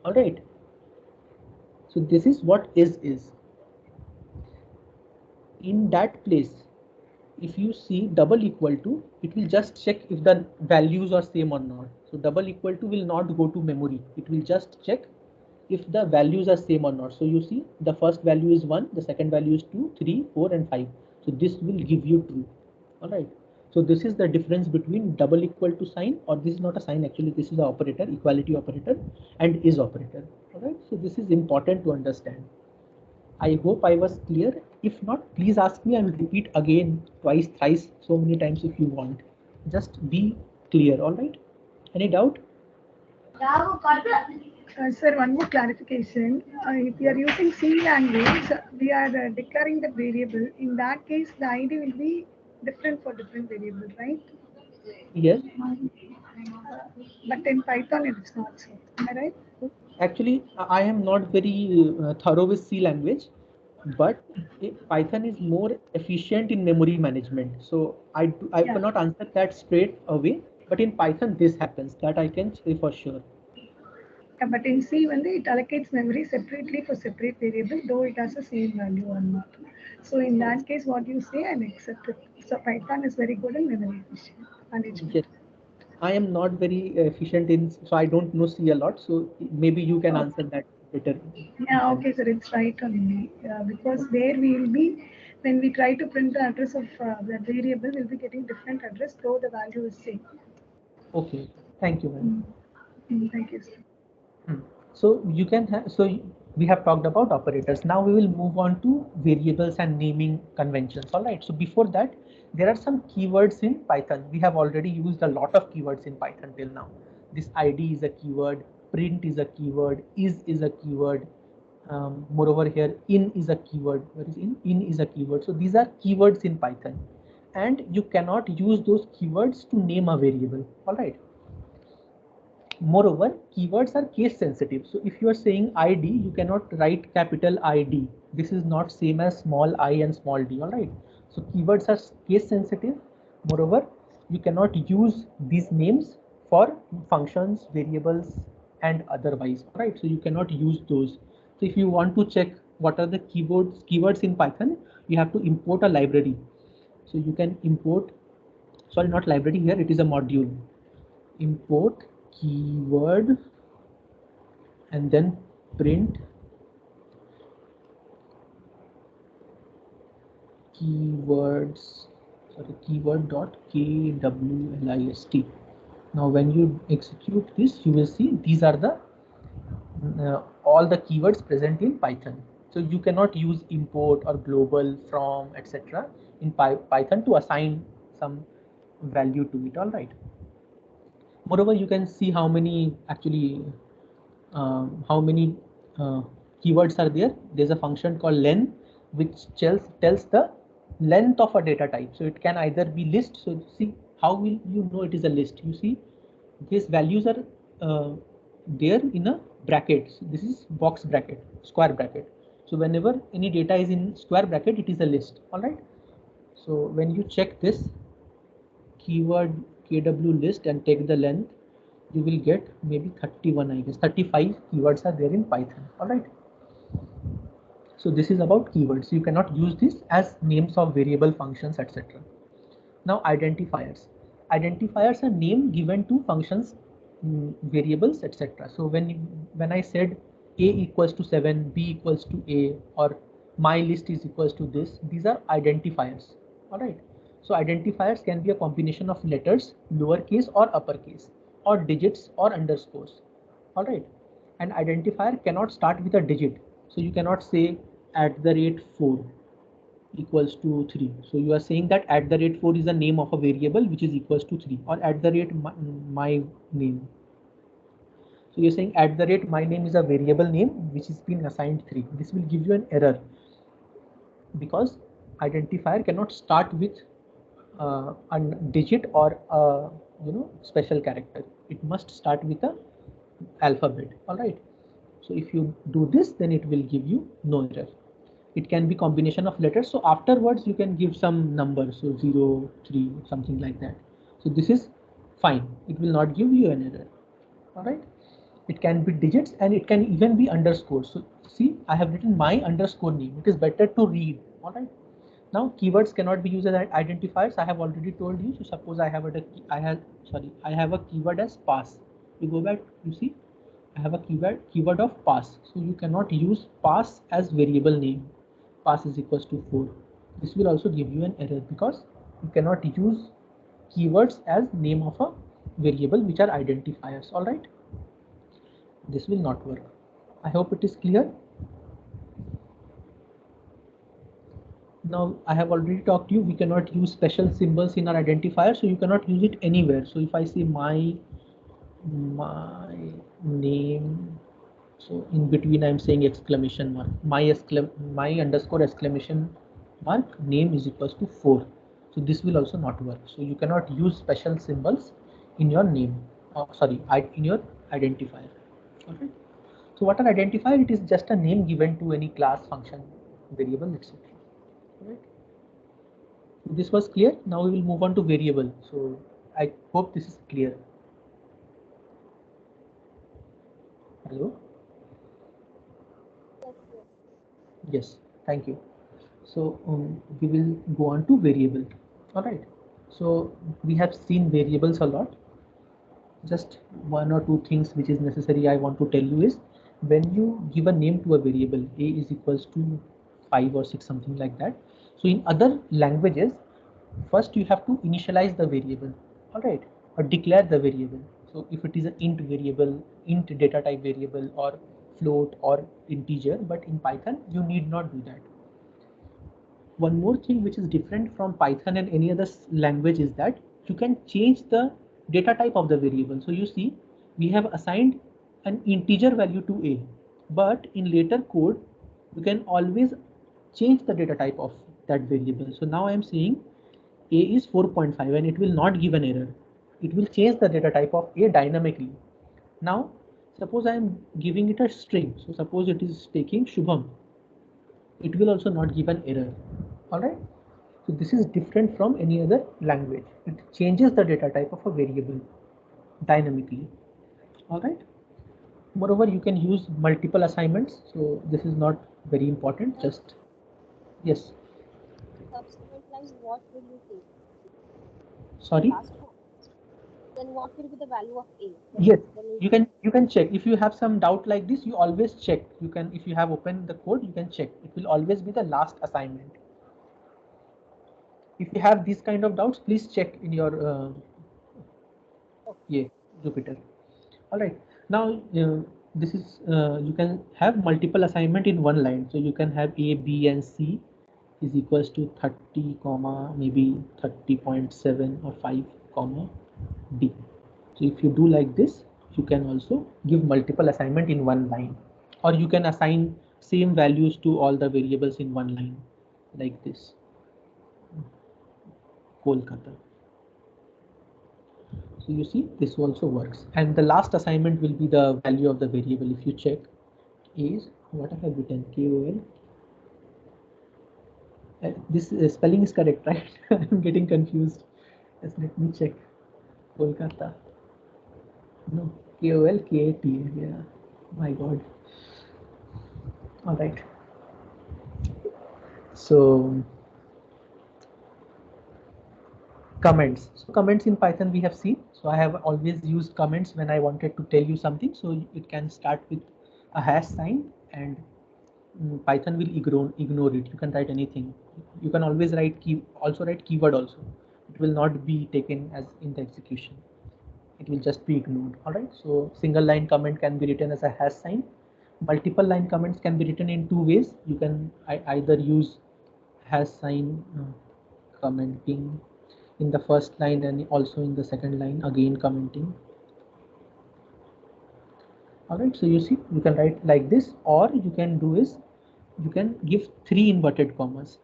All right. So this is what is. In that place, if you see double equal to, it will just check if the values are same or not. So double equal to will not go to memory. It will just check if the values are same or not. So you see the first value is 1, the second value is 2, 3, 4 and 5. So this will give you true. All right. So this is the difference between double equal to sign, or this is not a sign actually, this is the operator, equality operator, and is operator. All right. So this is important to understand. I hope I was clear. If not, please ask me. I will repeat again, twice, thrice, so many times if you want. Just be clear. All right. Any doubt? Sir, one more clarification. If we are using C language, we are declaring the variable. In that case, the ID will be different for different variables, right? Yes. But in Python, it is not so. Am I right? Actually, I am not very thorough with C language, but Python is more efficient in memory management. So I cannot answer that straight away. But in Python, this happens. That I can say for sure. Yeah, but in C, when it allocates memory separately for separate variable, though it has the same value or not. So in that case, what you say, I'll accept it. So Python is very good in memory efficient management. Yes. I am not very efficient in, so I don't know C a lot. So maybe you can answer that better. Yeah, okay, sir, it's right only. Because there we will be, when we try to print the address of the variable, we'll be getting different address, though the value is same. Okay. Thank you, ma'am. Thank you, sir. So you can have, we have talked about operators. Now we will move on to variables and naming conventions. All right. So before that, there are some keywords in Python. We have already used a lot of keywords in Python till now. This ID is a keyword, print is a keyword, is a keyword. Moreover here, in is a keyword. What is in? In is a keyword. So these are keywords in Python, and you cannot use those keywords to name a variable. All right. Moreover, keywords are case sensitive. So if you are saying ID, you cannot write capital ID. This is not same as small I and small d. All right. So keywords are case sensitive. Moreover, you cannot use these names for functions, variables, and otherwise. All right. So you cannot use those. So if you want to check what are the keywords in Python, you have to import a library. So you can import, sorry, not library here, it is a module. Import keyword and then print keywords, sorry, keyword dot kwlist. Now when you execute this, you will see these are the all the keywords present in Python. So you cannot use import or global, from, etc. in Python to assign some value to it. All right. Moreover, you can see how many actually how many keywords are there. There's a function called len, which tells the length of a data type. So it can either be list. So see, how will you know it is a list? You see, these values are there in a bracket. So this is box bracket, square bracket. So whenever any data is in square bracket, it is a list. All right. So when you check this keyword kw list and take the length, you will get maybe 31, I guess 35 keywords are there in Python. All right. So this is about keywords. You cannot use this as names of variable functions, etc. Now identifiers. Identifiers are name given to functions, variables, etc. So when I said a equals to 7, b equals to a, or my list is equals to this, these are identifiers. All right. So identifiers can be a combination of letters, lowercase or uppercase, or digits or underscores. All right. An identifier cannot start with a digit. So you cannot say @4 equals to 3. So you are saying that @4 is the name of a variable which is equals to 3, or my name. So you're saying my name is a variable name which is been assigned 3. This will give you an error because identifier cannot start with a digit or a special character. It must start with a alphabet. All right. So if you do this, then it will give you no error. It can be combination of letters. So afterwards you can give some numbers, so 0, 3, something like that. So this is fine. It will not give you an error. All right. It can be digits and it can even be underscores. So see, I have written my underscore name. It is better to read. All right. Now keywords cannot be used as identifiers. I have already told you. So suppose I have I have a keyword as pass. You go back, you see, I have a keyword of pass. So you cannot use pass as variable name. Pass is equals to 4. This will also give you an error because you cannot use keywords as name of a variable which are identifiers. All right. This will not work. I hope it is clear. Now I have already talked to you, we cannot use special symbols in our identifier, so you cannot use it anywhere. So if I say my name, so in between I'm saying exclamation mark, my underscore exclamation mark name is equals to 4. So this will also not work. So you cannot use special symbols in your name, in your identifier. Okay. So what are identifier? It is just a name given to any class, function, variable, etc. Right. This was clear. Now we will move on to variable. So I hope this is clear. Hello. Yes, thank you. So we will go on to variable. All right. So we have seen variables a lot. Just one or two things which is necessary I want to tell you is, when you give a name to a variable, a is equals to 5 or 6, something like that. So in other languages, first you have to initialize the variable, all right, or declare the variable. So if it is an int variable, int data type variable, or float or integer, but in Python you need not do that. One more thing which is different from Python and any other language is that you can change the data type of the variable. So you see, we have assigned an integer value to a, but in later code you can always change the data type of that variable. So now I am saying a is 4.5 and it will not give an error. It will change the data type of a dynamically. Now suppose I am giving it a string. So suppose it is taking Shubham. It will also not give an error. All right. So this is different from any other language. It changes the data type of a variable dynamically. All right. Moreover, you can use multiple assignments. So this is not very important. Just yes. Subsequent line, what will you take? Sorry. Last one. Then what will be the value of A? Yes, you can check. If you have some doubt like this, you always check. You can, if you have opened the code, you can check. It will always be the last assignment. If you have these kind of doubts, please check in your Jupyter. All right. Now this is you can have multiple assignment in one line. So you can have A, B, and C is equals to 30, comma maybe 30.7 or 5, comma D. So if you do like this, you can also give multiple assignment in one line, or you can assign same values to all the variables in one line, like this. Kolkata. So you see, this also works. And the last assignment will be the value of the variable. If you check, is what I have written, KOL. This spelling is correct, right? I'm getting confused. Just let me check. Kolkata. No, KOL, KAT. Yeah. My God. All right. So comments. So comments in Python we have seen. So I have always used comments when I wanted to tell you something. So it can start with a hash sign, and Python will ignore it. You can write anything. You can always write keyword also. It will not be taken as in the execution. It will just be ignored. All right. So single line comment can be written as a hash sign. Multiple line comments can be written in two ways. You can either use hash sign commenting in the first line and also in the second line, again commenting. All right. So you see, you can write like this, or you can do is you can give 3 inverted commas.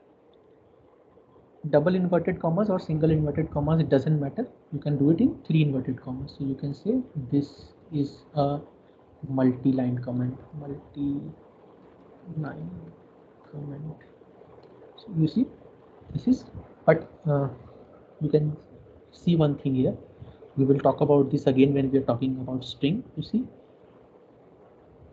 Double inverted commas or single inverted commas, it doesn't matter. You can do it in 3 inverted commas. So you can say this is a multi-line comment. So you see, this is, but you can see one thing here. We will talk about this again when we are talking about string. You see,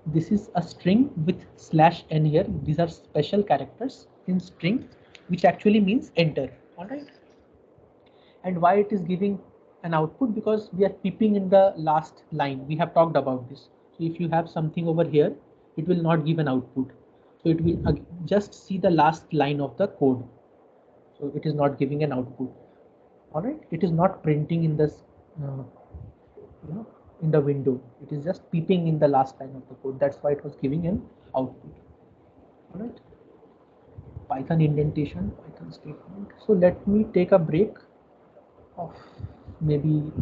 this is a string with slash n here. These are special characters in string, which actually means enter. All right. And why it is giving an output? Because we are peeping in the last line. We have talked about this. So if you have something over here, it will not give an output. So it will just see the last line of the code. So it is not giving an output. All right. It is not printing in this, in the window. It is just peeping in the last line of the code. That's why it was giving an output. All right. Python indentation, Python statement. So let me take a break of maybe,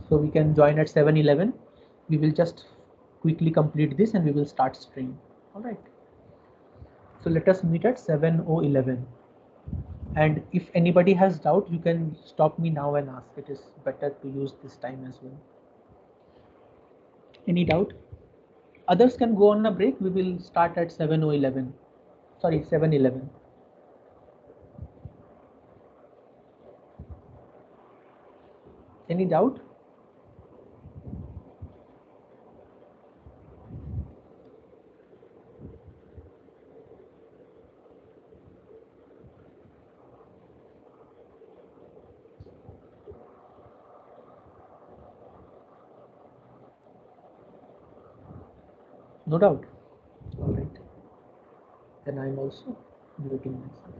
so we can join at 7:11. We will just quickly complete this and we will start string. All right. So let us meet at 7:11. And if anybody has doubt, you can stop me now and ask. It is better to use this time as well. Any doubt? Others can go on a break. We will start at 7:11. Sorry, 7:11. Any doubt? No doubt. All right. Then I'm also muting myself.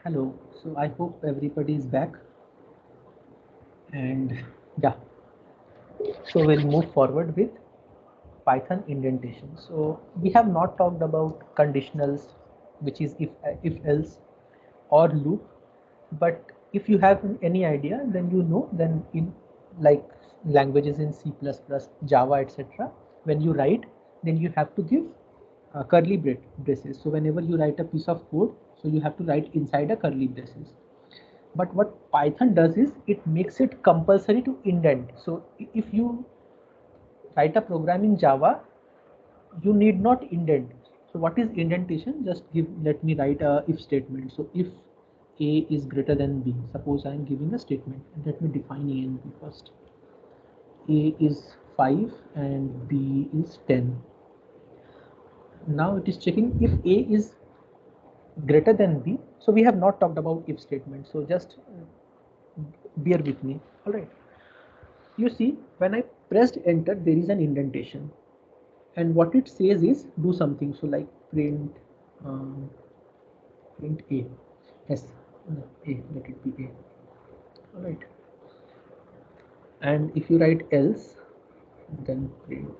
Hello. So I hope everybody is back. And yeah, so we'll move forward with Python indentation. So we have not talked about conditionals, which is if else or loop. But if you have any idea, then you know, then in like languages in C++, Java, etc., when you write, then you have to give curly braces. So whenever you write a piece of code, so you have to write inside a curly braces. But what Python does is it makes it compulsory to indent. So if you write a program in Java, you need not indent. So what is indentation? Just let me write a if statement. So if A is greater than B, suppose I am giving a statement, and let me define A and B first. A is 5 and B is 10. Now it is checking if A is greater than B. So we have not talked about if statement. So just bear with me. All right. You see, when I pressed enter, there is an indentation. And what it says is do something. So like print print A. Yes, no, A, let it be A. All right. And if you write else, then print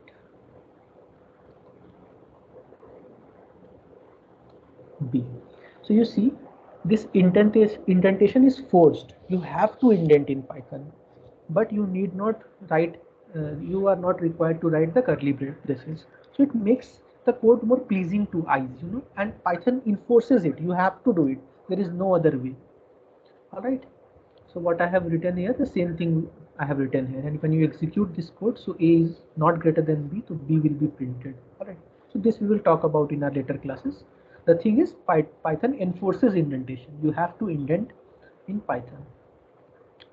B. So you see, this indentation is forced. You have to indent in Python, but you need not write. You are not required to write the curly braces. So it makes the code more pleasing to eyes, and Python enforces it. You have to do it. There is no other way. All right. So what I have written here, the same thing I have written here. And when you execute this code, so A is not greater than B, so B will be printed. All right. So this we will talk about in our later classes. The thing is, Python enforces indentation. You have to indent in Python.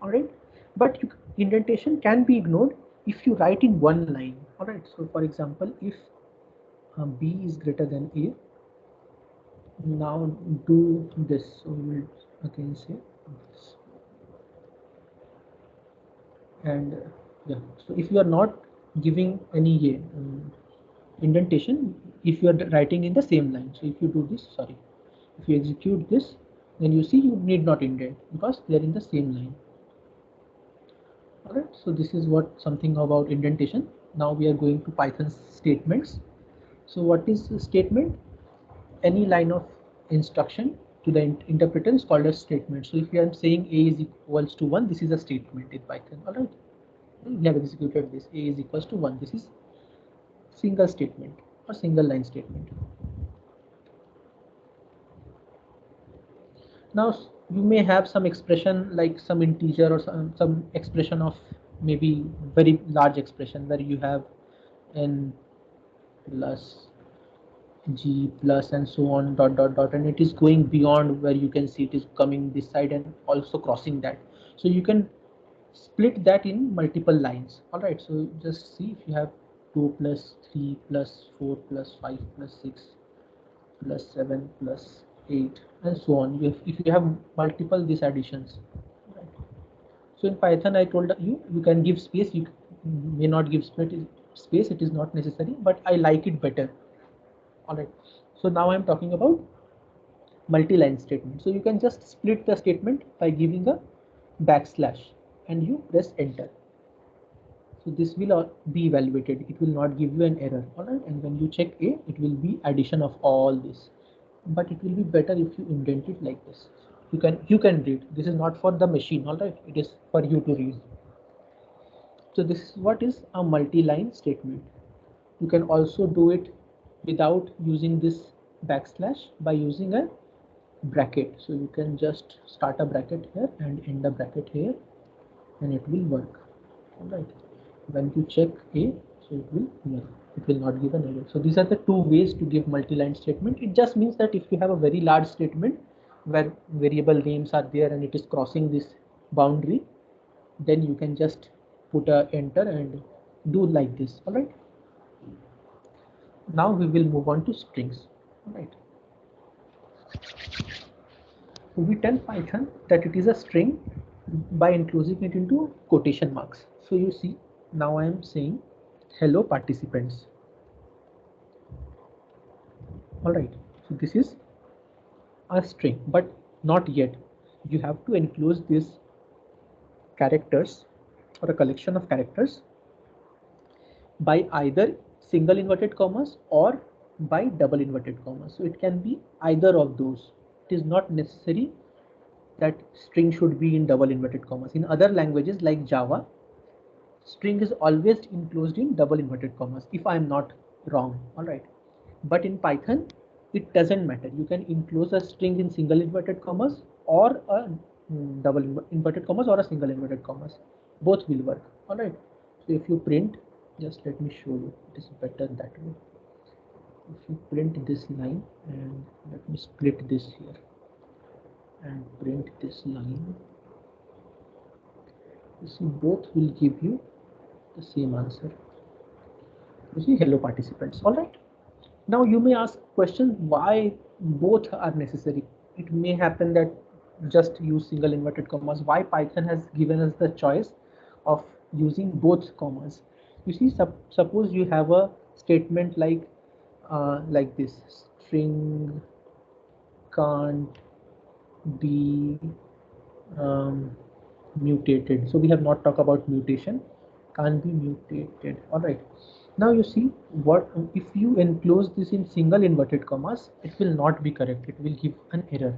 All right. But indentation can be ignored if you write in one line. All right. So for example, if B is greater than A, now do this. So we will again say this. And yeah, so if you are not giving any indentation, if you are writing in the same line, so if you do this, sorry, if you execute this, then you see you need not indent because they are in the same line. All right, so this is what something about indentation. Now we are going to Python statements. So what is a statement? Any line of instruction to the interpreter is called a statement. So if I am saying A is equals to 1, this is a statement in Python. All right, we have executed this. A is equals to 1. This is single statement or single line statement. Now you may have some expression like some integer or some expression of maybe very large expression where you have n plus g plus and so on dot dot dot, and it is going beyond where you can see it is coming this side and also crossing that. So you can split that in multiple lines. All right, so just see if you have 2 plus 3 plus 4 plus 5 plus 6 plus 7 plus 8 and so on. If you have multiple these additions, right? So in Python I told you can give space, you may not give space, it is not necessary, but I like it better. All right, so now I'm talking about multi-line statement. So you can just split the statement by giving a backslash and you press enter. So this will be evaluated. It will not give you an error. All right, and when you check A, it will be addition of all this. But it will be better if you indent it like this. You can read. This is not for the machine. All right, it is for you to read. So this is what is a multi-line statement. You can also do it without using this backslash by using a bracket. So you can just start a bracket here and end a bracket here, and it will work. All right, when you check A, so it will work. It will not give an error. So these are the two ways to give multi-line statement. It just means that if you have a very large statement where variable names are there and it is crossing this boundary, then you can just put a enter and do like this. All right, now we will move on to strings. All right, so we tell Python that it is a string by enclosing it into quotation marks. So you see, now I am saying hello participants. All right, so this is a string, but Not yet. You have to enclose these characters or a collection of characters by either single inverted commas or by double inverted commas. So it can be either of those. It is not necessary that string should be in double inverted commas. In other languages like Java, string is always enclosed in double inverted commas, if I am not wrong. All right. But in Python, it doesn't matter. You can enclose a string in single inverted commas or a double inverted commas or a single inverted commas. Both will work. All right. So if you print, just let me show you. It is better that way. If you print this line, and let me split this here and print this line, you see both will give you the same answer. You see, hello participants. All right. Now you may ask question, why both are necessary? It may happen that just use single inverted commas. Why Python has given us the choice of using both commas? You see, suppose you have a statement like this: string can't be mutated. So we have not talked about mutation. Can't be mutated. All right. Now you see, what if you enclose this in single inverted commas, it will not be correct. It will give an error.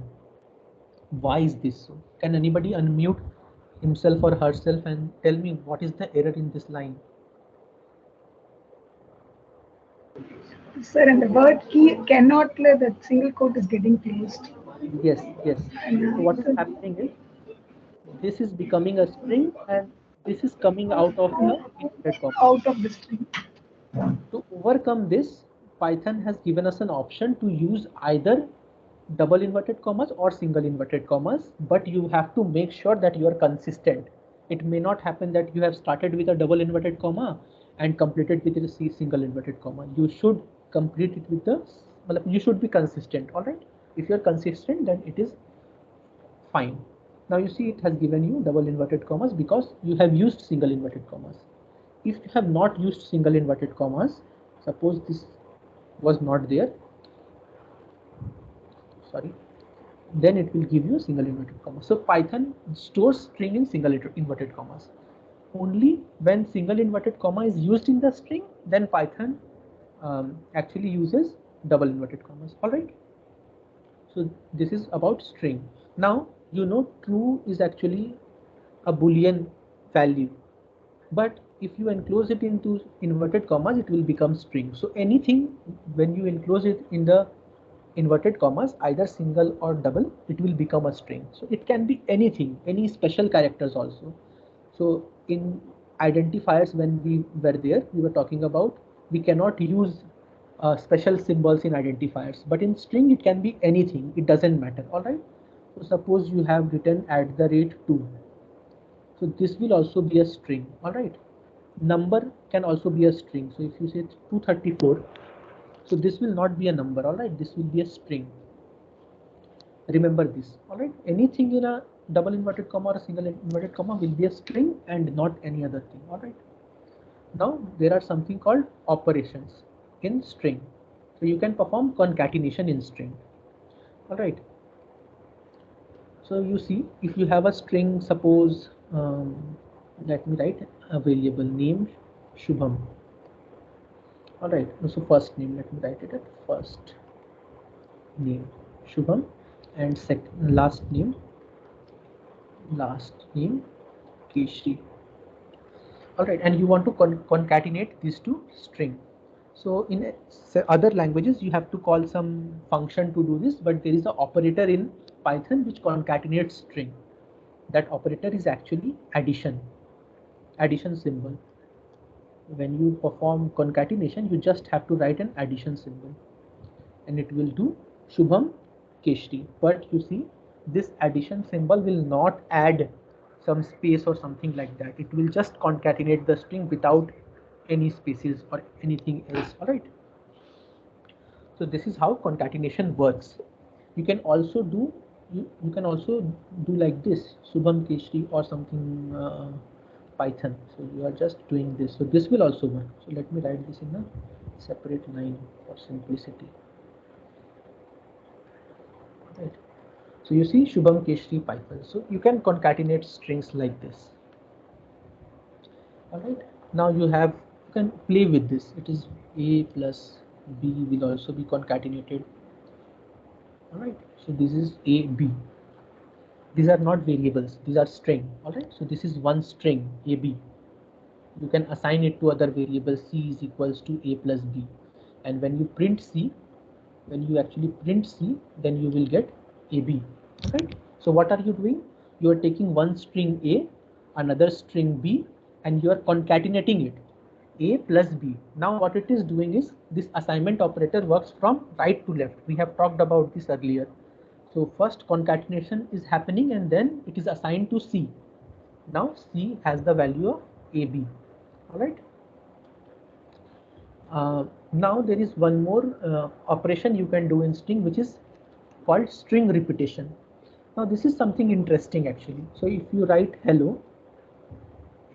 Why is this so? Can anybody unmute himself or herself and tell me what is the error in this line? Sir, and the word key cannot, the single quote is getting closed. Yes, yes. So what is happening is, this is becoming a string and this is coming out of the inverted comma. Out of the string. To overcome this, Python has given us an option to use either double inverted commas or single inverted commas, but you have to make sure that you are consistent. It may not happen that you have started with a double inverted comma and completed with a single inverted comma. You should complete it with the, you should be consistent. All right. If you are consistent, then it is fine. Now you see it has given you double inverted commas because you have used single inverted commas. If you have not used single inverted commas, suppose this was not there, sorry, then it will give you a single inverted comma. So Python stores string in single inverted commas. Only when single inverted comma is used in the string, then Python actually uses double inverted commas. All right. So this is about string. Now you know true is actually a Boolean value, but if you enclose it into inverted commas, it will become string. So anything when you enclose it in the inverted commas, either single or double, it will become a string. So it can be anything, any special characters also. So in identifiers, when we were there, we were talking about we cannot use special symbols in identifiers, but in string it can be anything. It doesn't matter. All right. So suppose you have written @2. So this will also be a string. All right. Number can also be a string. So if you say 234, so this will not be a number. All right. This will be a string. Remember this. All right. Anything in a double inverted comma or a single inverted comma will be a string and not any other thing. All right. Now there are something called operations in string. So you can perform concatenation in string. All right. So you see, if you have a string, suppose let me write a variable name Shubham. All right. So first name, let me write it at first name Shubham, and second last name Keshri. All right, and you want to concatenate these two string. So in other languages you have to call some function to do this, but there is an operator in Python which concatenates string. That operator is actually addition symbol. When you perform concatenation, you just have to write an addition symbol and it will do Shubham Keshri. But you see, this addition symbol will not add some space or something like that. It will just concatenate the string without any spaces or anything else. All right. So this is how concatenation works. You can also do like this, Shubham Keshri or something Python. So you are just doing this. So this will also work. So let me write this in a separate line for simplicity. Right. So you see Shubham Keshri Python. So you can concatenate strings like this. All right. Now you can play with this. It is A plus B will also be concatenated. All right. So this is A, B. These are not variables. These are string. All right. So this is one string A, B. You can assign it to other variables. C is equals to A plus B. And when you print C, when you actually print C, then you will get AB. Right? So what are you doing? You are taking one string A, another string B, and you are concatenating it. A plus B. Now what it is doing is this assignment operator works from right to left. We have talked about this earlier. So first concatenation is happening and then it is assigned to C. Now C has the value of AB. All right. Now there is one more operation you can do in string, which is called string repetition. Now this is something interesting actually. So if you write hello,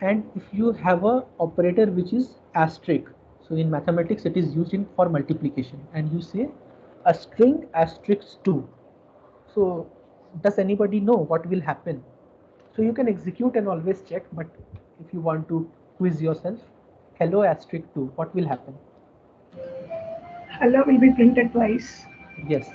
and if you have a operator which is asterisk, so in mathematics it is used in for multiplication, and you say a string asterisk 2. So does anybody know what will happen? So you can execute and always check, but if you want to quiz yourself, hello asterisk 2, what will happen? Hello will be printed twice. Yes,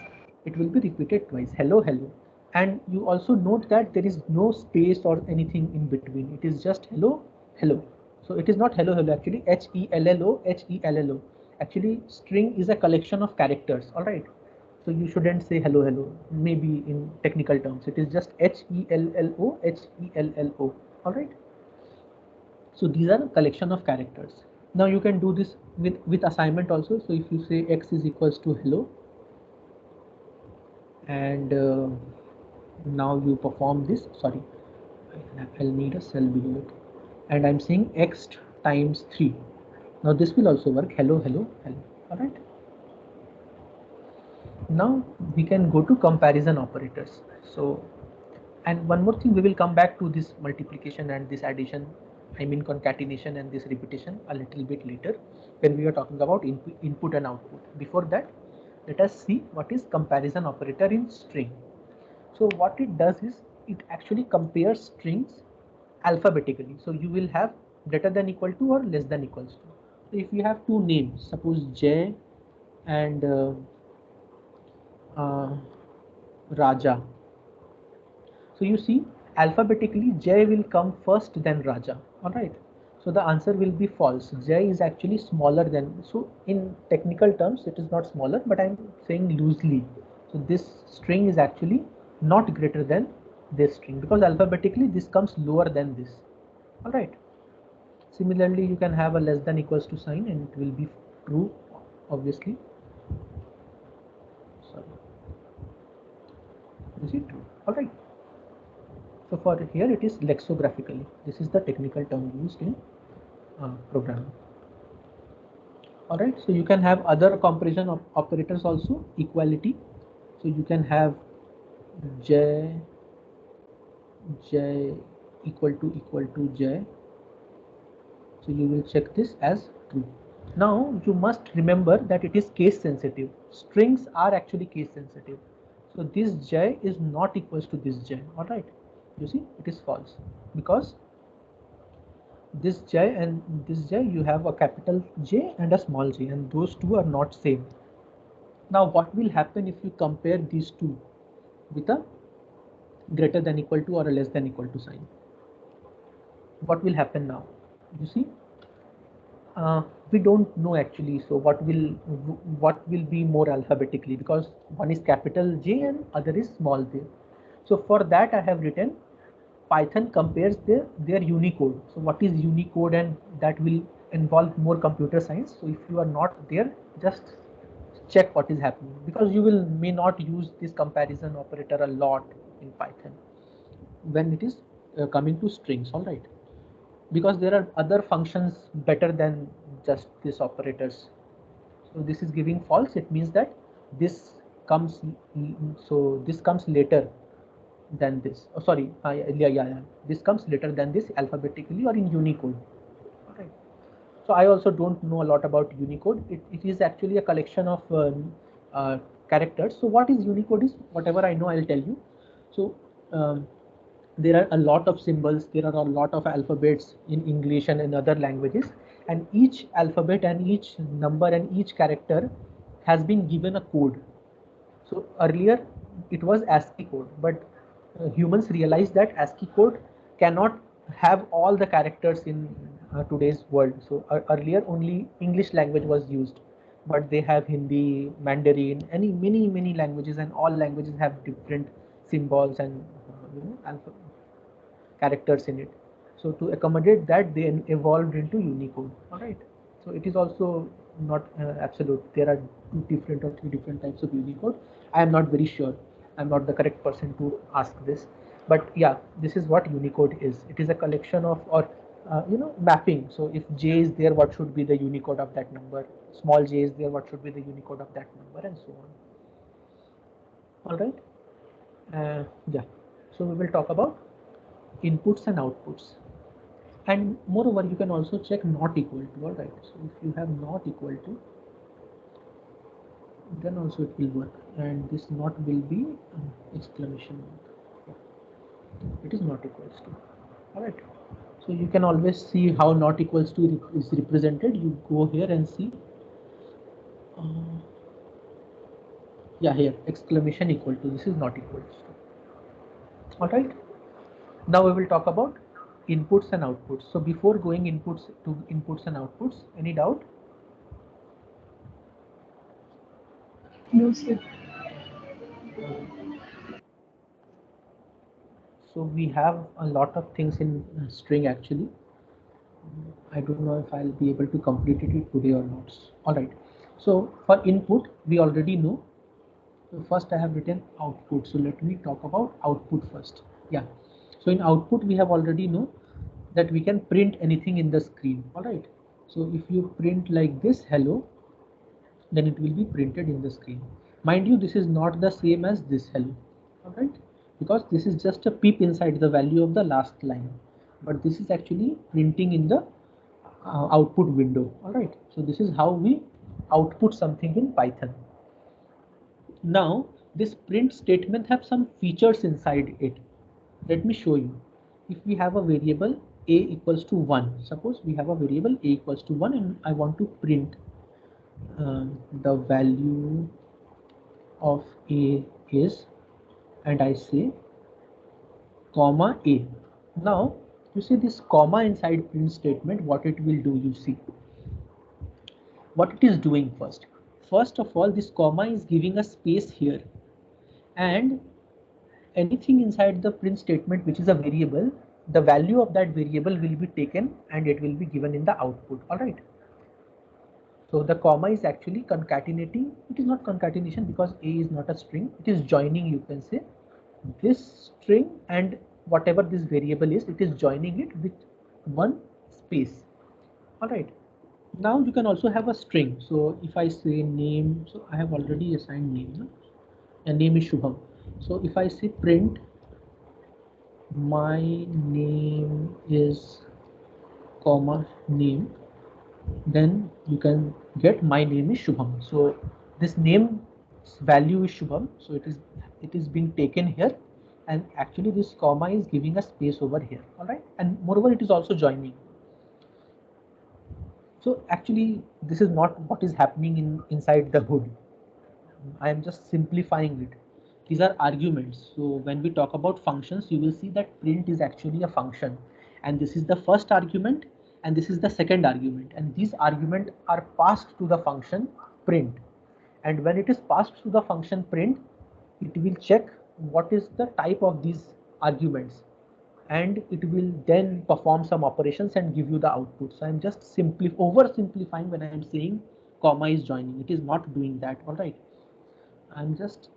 it will be repeated twice. Hello, hello. And you also note that there is no space or anything in between. It is just hello, hello. So it is not hello, hello. Actually, HELLO, HELLO. Actually, string is a collection of characters. All right. So you shouldn't say hello, hello. Maybe in technical terms, it is just HELLO, HELLO. All right. So these are a collection of characters. Now you can do this with assignment also. So if you say x is equals to hello, and now you perform this, sorry, I'll need a cell below it, and I'm saying x times 3. Now this will also work, hello, hello, hello. All right. Now we can go to comparison operators. So, and one more thing, we will come back to this multiplication and this addition, I mean concatenation and this repetition a little bit later when we are talking about input and output. Before that, let us see what is comparison operator in string. So what it does is it actually compares strings alphabetically. So you will have greater than equal to or less than equals to. So if you have two names, suppose J and Raja. So you see alphabetically J will come first, then Raja. All right. So the answer will be false. J is actually smaller than, so in technical terms it is not smaller, but I'm saying loosely. So this string is actually not greater than this string, because alphabetically this comes lower than this. All right. Similarly, you can have a less than equals to sign and it will be true, obviously. Sorry. Is it true? All right. So for here it is lexicographically. This is the technical term used in programming. All right. So you can have other comparison of operators also. Equality. So you can have J equal to J. So you will check this as true. Now you must remember that it is case sensitive. Strings are actually case sensitive. So this J is not equals to this J. All right. You see, it is false because this J and this J, you have a capital J and a small j, and those two are not same. Now what will happen if you compare these two with a greater than equal to or a less than equal to sign? What will happen now? You see, we don't know actually. So what will be more alphabetically, because one is capital J and other is small j. So for that I have written Python compares their Unicode. So what is Unicode, and that will involve more computer science. So if you are not there, just check what is happening, because you may not use this comparison operator a lot in Python when it is coming to strings. All right, because there are other functions better than just this operators. So this is giving false. It means that this comes, so this comes later than this. Oh, sorry, yeah. This comes later than this alphabetically or in Unicode. All right. So I also don't know a lot about Unicode. It is actually a collection of characters. So what is Unicode is, whatever I know, I'll tell you. So there are a lot of symbols, there are a lot of alphabets in English and in other languages, and each alphabet and each number and each character has been given a code. So earlier it was ASCII code, but humans realized that ASCII code cannot have all the characters in today's world. So earlier only English language was used, but they have Hindi, Mandarin, many languages, and all languages have different symbols and characters in it. So to accommodate that, they evolved into Unicode. All right. So it is also not absolute. There are two different or three different types of Unicode. I am not very sure. I'm not the correct person to ask this. But yeah, this is what Unicode is. It is a collection of, or mapping. So if J is there, what should be the Unicode of that number? Small j is there, what should be the Unicode of that number, and so on. All right. Yeah. So we will talk about inputs and outputs. And moreover, you can also check not equal to. All right. So if you have not equal to, then also it will work. And this not will be exclamation mark. It is not equals to. All right. So you can always see how not equals to is represented. You go here and see. Yeah, here exclamation equal to. This is not equals to. All right. Now we will talk about inputs and outputs. So before going inputs and outputs, any doubt? No, sir. So we have a lot of things in string actually. I don't know if I'll be able to complete it today or not. All right. So for input, we already know. So first I have written output. So let me talk about output first. Yeah. So in output, we have already know that we can print anything in the screen. All right. So if you print like this, hello, then it will be printed in the screen. Mind you, this is not the same as this hello. All right. Because this is just a peep inside the value of the last line. But this is actually printing in the output window. All right. So this is how we output something in Python. Now this print statement have some features inside it. Let me show you. If we have a variable a equals to 1, suppose we have a variable a equals to 1 and I want to print the value of a is, and I say comma a. Now you see this comma inside print statement, what it will do, you see what it is doing first. First of all, this comma is giving a space here, and anything inside the print statement which is a variable, the value of that variable will be taken and it will be given in the output. All right. So the comma is actually concatenating. It is not concatenation because a is not a string. It is joining, you can say, this string and whatever this variable is, it is joining it with one space. All right. Now you can also have a string. So if I say name, so I have already assigned name, no? And name is Shubham. So if I say print my name is comma name, then you can get my name is Shubham. So this name value is Shubham. So it is being taken here, and actually this comma is giving a space over here. All right, and moreover it is also joining. So actually this is not what is happening inside the hood. I am just simplifying it. These are arguments. So when we talk about functions, you will see that print is actually a function, and this is the first argument and this is the second argument, and these arguments are passed to the function print. And when it is passed to the function print, it will check what is the type of these arguments, and it will then perform some operations and give you the output. So I'm just simply oversimplifying when I am saying comma is joining. It is not doing that. All right. I'm just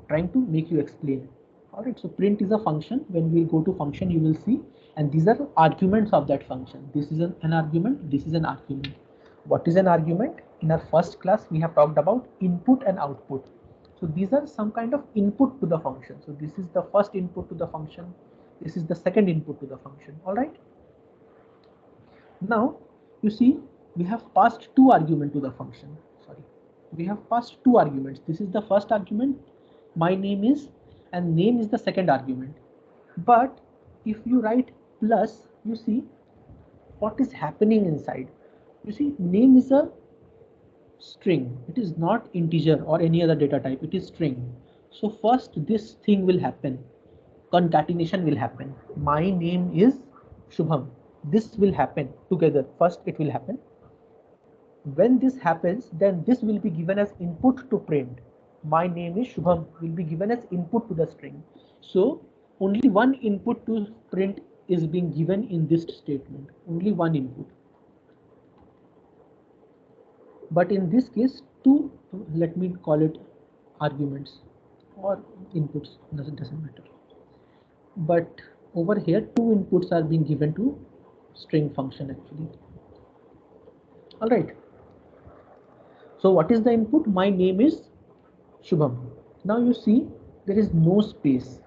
trying to make you explain. All right, so print is a function. When we go to function, you will see, and these are arguments of that function. This is an argument, this is an argument. What is an argument? In our first class, we have talked about input and output. So these are some kind of input to the function. So this is the first input to the function. This is the second input to the function. All right. Now, you see, we have passed two arguments to the function. Sorry, we have passed two arguments. This is the first argument, my name is, and name is the second argument. But if you write plus, you see what is happening inside. You see, name is a string. It is not integer or any other data type. It is string. So first this thing will happen. Concatenation will happen. My name is Shubham. This will happen together. First it will happen. When this happens, then this will be given as input to print. My name is Shubham will be given as input to the string. So only one input to print is being given in this statement. Only one input. But in this case, two, let me call it arguments or inputs, doesn't matter. But over here, two inputs are being given to string function actually. All right. So what is the input? My name is Shubham. Now you see there is no space.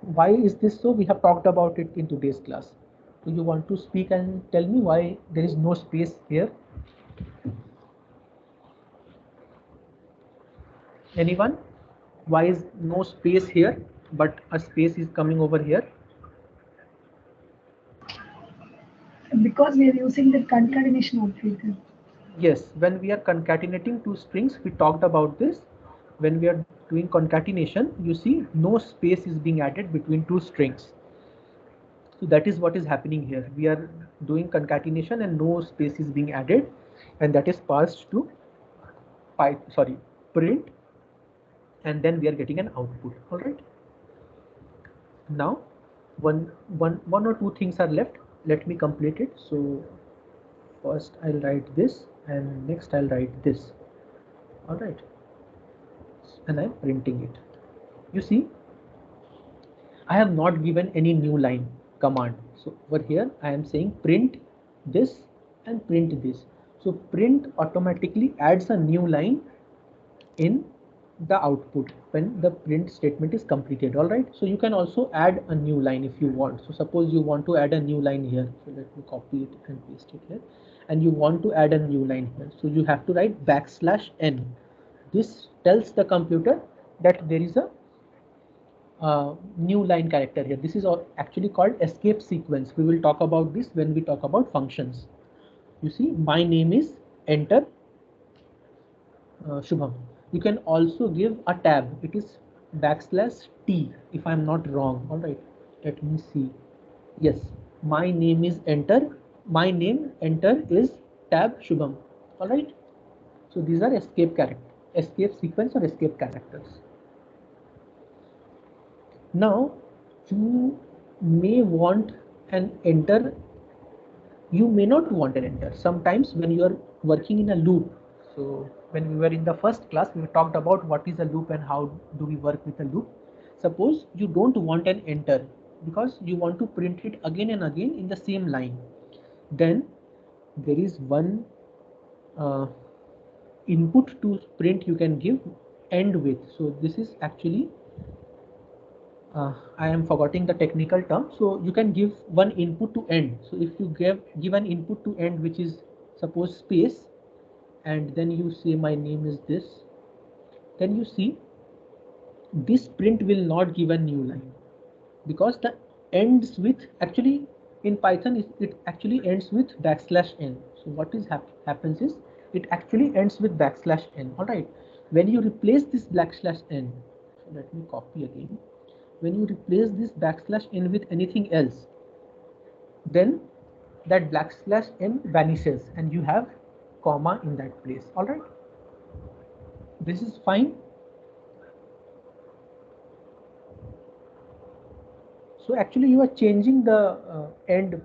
Why is this so? We have talked about it in today's class. Do you want to speak and tell me why there is no space here? Anyone? Why is no space here, but a space is coming over here? Because we are using the concatenation operator. Yes, when we are concatenating two strings, we talked about this. When we are doing concatenation, you see no space is being added between two strings. So that is what is happening here. We are doing concatenation and no space is being added, and that is passed to print, and then we are getting an output. All right. Now, one or two things are left. Let me complete it. So first I'll write this, and next I'll write this. All right. And I'm printing it. You see, I have not given any new line command. So over here I am saying print this and print this. So print automatically adds a new line in the output when the print statement is completed. All right. So you can also add a new line if you want. So suppose you want to add a new line here. So let me copy it and paste it here. And you want to add a new line here. So you have to write \n. This tells the computer that there is a new line character here. This is actually called escape sequence. We will talk about this when we talk about functions. You see, my name is enter Shubham. You can also give a tab. It is \t if I'm not wrong. All right, let me see. Yes, my name is enter. My name enter is tab Shubham. All right. So these are escape sequence or escape characters. Now you may want an enter, you may not want an enter. Sometimes when you are working in a loop, so when we were in the first class, we talked about what is a loop and how do we work with a loop. Suppose you don't want an enter because you want to print it again and again in the same line. Then there is one input to print you can give end with. So this is actually I am forgetting the technical term. So you can give one input to end. So if you give an input to end, which is suppose space, and then you say my name is this, then you see this print will not give a new line because the ends with actually in Python it actually ends with \n. So what is happens is it actually ends with \n. All right. When you replace this \n, so let me copy again. When you replace this \n with anything else, then that \n vanishes and you have comma in that place. All right. This is fine. So actually you are changing the end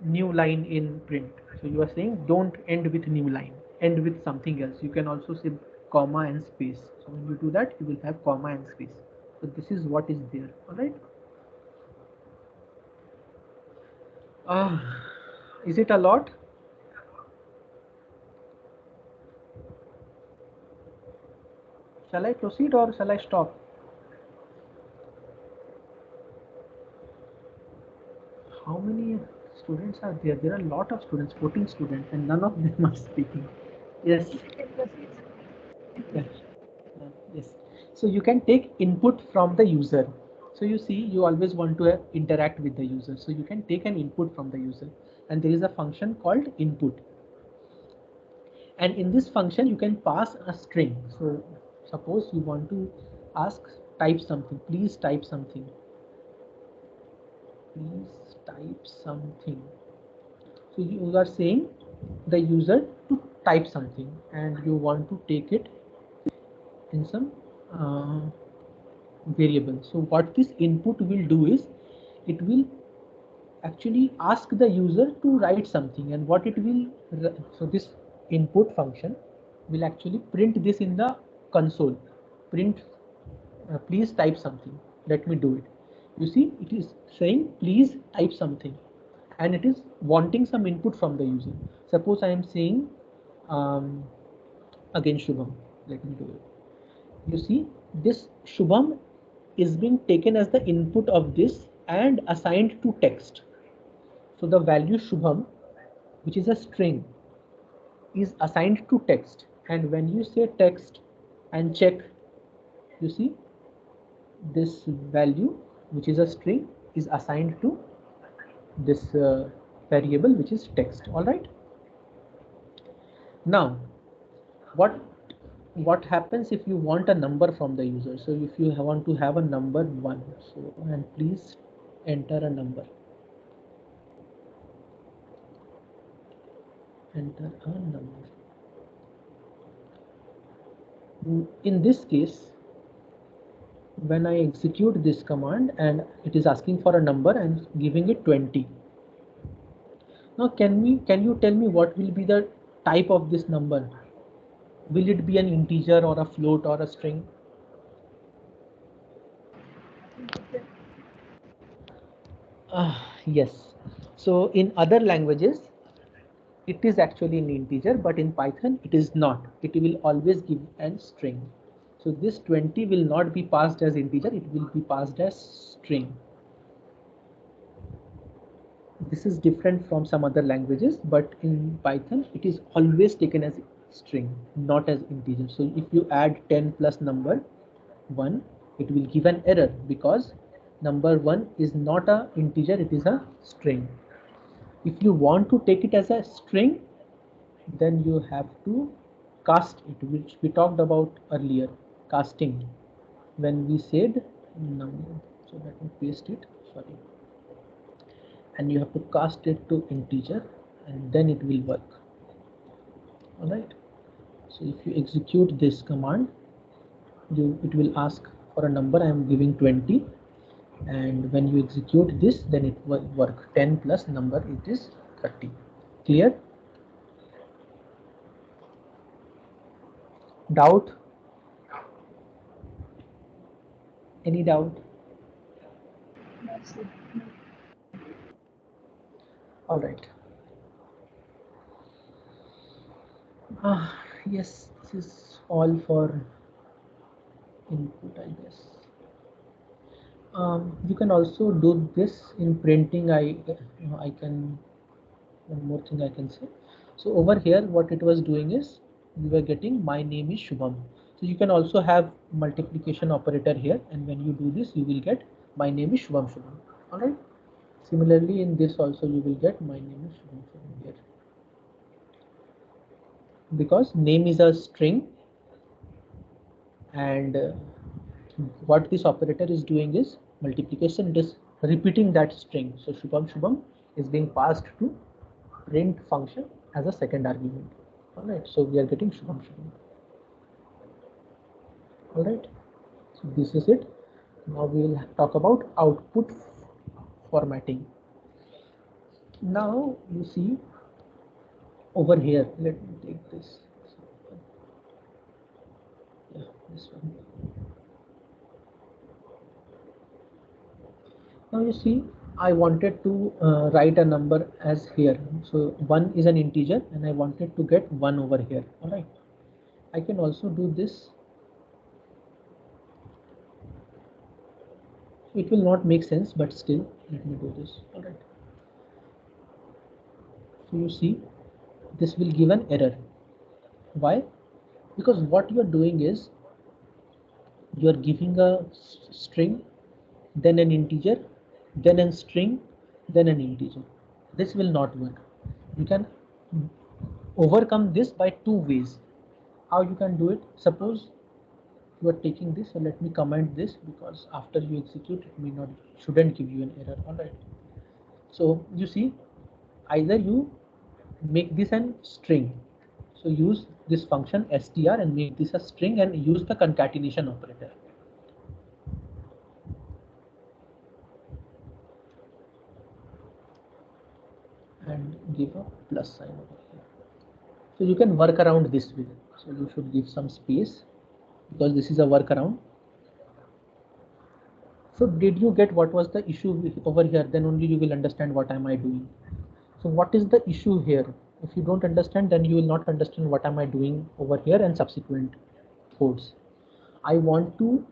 new line in print. So you are saying don't end with new line, end with something else. You can also say comma and space. So when you do that, you will have comma and space. So this is what is there. All right. Is it a lot? Shall I proceed or shall I stop? How many students are there? There are a lot of students, 14 students, and none of them are speaking. Yes. Yes. So you can take input from the user. So you see, you always want to interact with the user. So you can take an input from the user, and there is a function called input. And in this function, you can pass a string. So suppose you want to ask, type something, please type something. Please type something. So you are saying the user to type something, and you want to take it in some variable. So what this input will do is, it will actually ask the user to write something, and what it will, so this input function will actually print this in the console. Print, please type something, let me do it. You see, it is saying please type something, and it is wanting some input from the user. Suppose I am saying again Shubham, let me do it. You see, this Shubham is being taken as the input of this and assigned to text. So the value Shubham, which is a string, is assigned to text, and when you say text and check, you see this value, which is a string, is assigned to this variable, which is text. All right. Now what happens if you want a number from the user? So if you want to have a number 1, so, and please enter a number. Enter a number. In this case, when I execute this command and it is asking for a number, and giving it 20. Now can you tell me what will be the type of this number? Will it be an integer or a float or a string? Yes. So in other languages, it is actually an integer, but in Python it is not. It will always give a string. So this 20 will not be passed as integer, it will be passed as string. This is different from some other languages, but in Python it is always taken as string, not as integer. So if you add 10 plus number 1, it will give an error because number 1 is not a integer, it is a string. If you want to take it as a string, then you have to cast it, which we talked about earlier, casting, when we said number. So let me paste it, sorry. And you have to cast it to integer, and then it will work. All right. So if you execute this command, it will ask for a number. I am giving 20, and when you execute this, then it will work. 10 plus number, it is 30. Clear? Doubt? Any doubt? All right. Yes, this is all for input, I guess. You can also do this in printing. I can, one more thing I can say. So over here, what it was doing is, we were getting my name is Shubham. So you can also have multiplication operator here, and when you do this, you will get my name is Shubham. All right. Similarly, in this also you will get my name is Shubham here, because name is a string, and what this operator is doing is multiplication, just repeating that string. So Shubham is being passed to print function as a second argument. All right, so we are getting Shubham. All right, so this is it. Now we will talk about output formatting. Now you see over here, let me take this. Yeah, this one. Now you see, I wanted to write a number as here. So 1 is an integer, and I wanted to get 1 over here. All right, I can also do this. It will not make sense, but still, let me do this. All right. So you see, this will give an error. Why? Because what you are doing is, you are giving a string, then an integer, then a string, then an integer. This will not work. You can overcome this by two ways. How you can do it? Suppose you are taking this, so let me comment this, because after you execute it may not, shouldn't give you an error. All right, so you see, either you make this an string, so use this function str and make this a string and use the concatenation operator. And give a plus sign over here. So you can work around this way. So you should give some space because this is a workaround. So did you get what was the issue over here? Then only you will understand what am I doing. So what is the issue here? If you don't understand, then you will not understand what am I doing over here and subsequent codes. I want to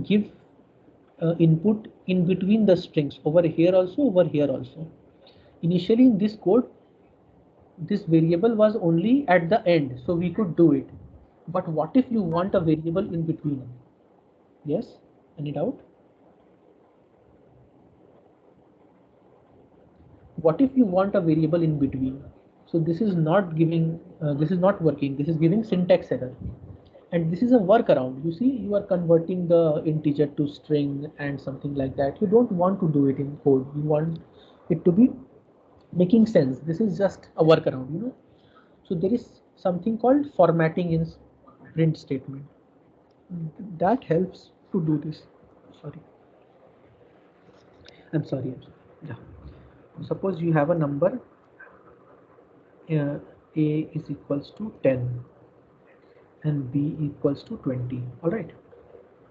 give input in between the strings over here also, over here also. Initially in this code, this variable was only at the end, so we could do it. But what if you want a variable in between? Yes, any doubt? What if you want a variable in between? So this is not giving, this is not working. This is giving syntax error. And this is a workaround. You see, you are converting the integer to string and something like that. You don't want to do it in code. You want it to be making sense. This is just a workaround, you know. So there is something called formatting in print statement. That helps to do this. Sorry. I'm sorry. Yeah. Suppose you have a number a is equals to 10 and b equals to 20. All right.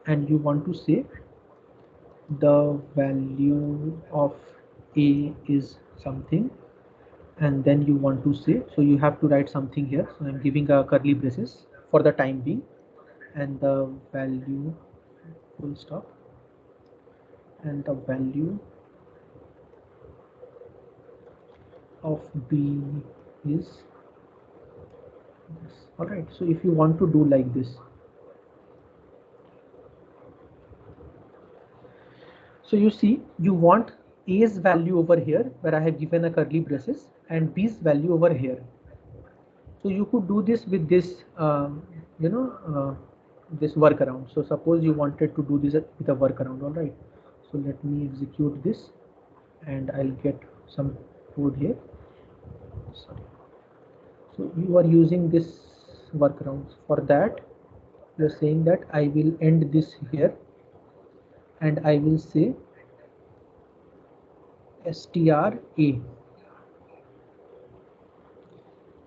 And you want to say the value of a is something, and then you want to say, so you have to write something here. So I'm giving a curly braces for the time being, and the value full stop, and the value of b is this. All right, so if you want to do like this, so you see, you want a's value over here where I have given a curly braces and b's value over here. So you could do this with this you know this workaround. So suppose you wanted to do this with a workaround. All right, so let me execute this and I'll get some code here. Sorry. So you are using this workarounds. For that, you're saying that I will end this here and I will say stra,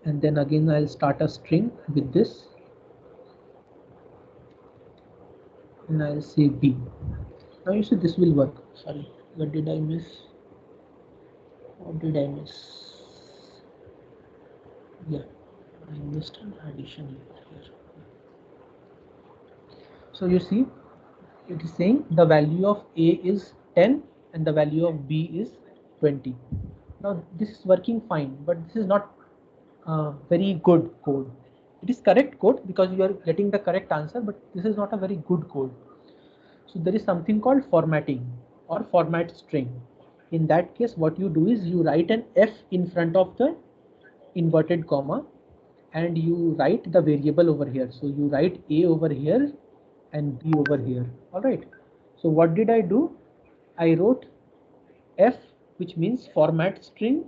and then again I'll start a string with this and I'll say b. Now you see this will work. Sorry, what did I miss? What did I miss? Yeah, I missed an addition here. So you see, it is saying the value of a is 10 and the value of b is 20. Now this is working fine, but this is not very good code. It is correct code because you are getting the correct answer, but this is not a very good code. So there is something called formatting or format string. In that case, what you do is you write an f in front of the inverted comma and you write the variable over here. So you write a over here and b over here. All right. So what did I do? I wrote f, which means format string,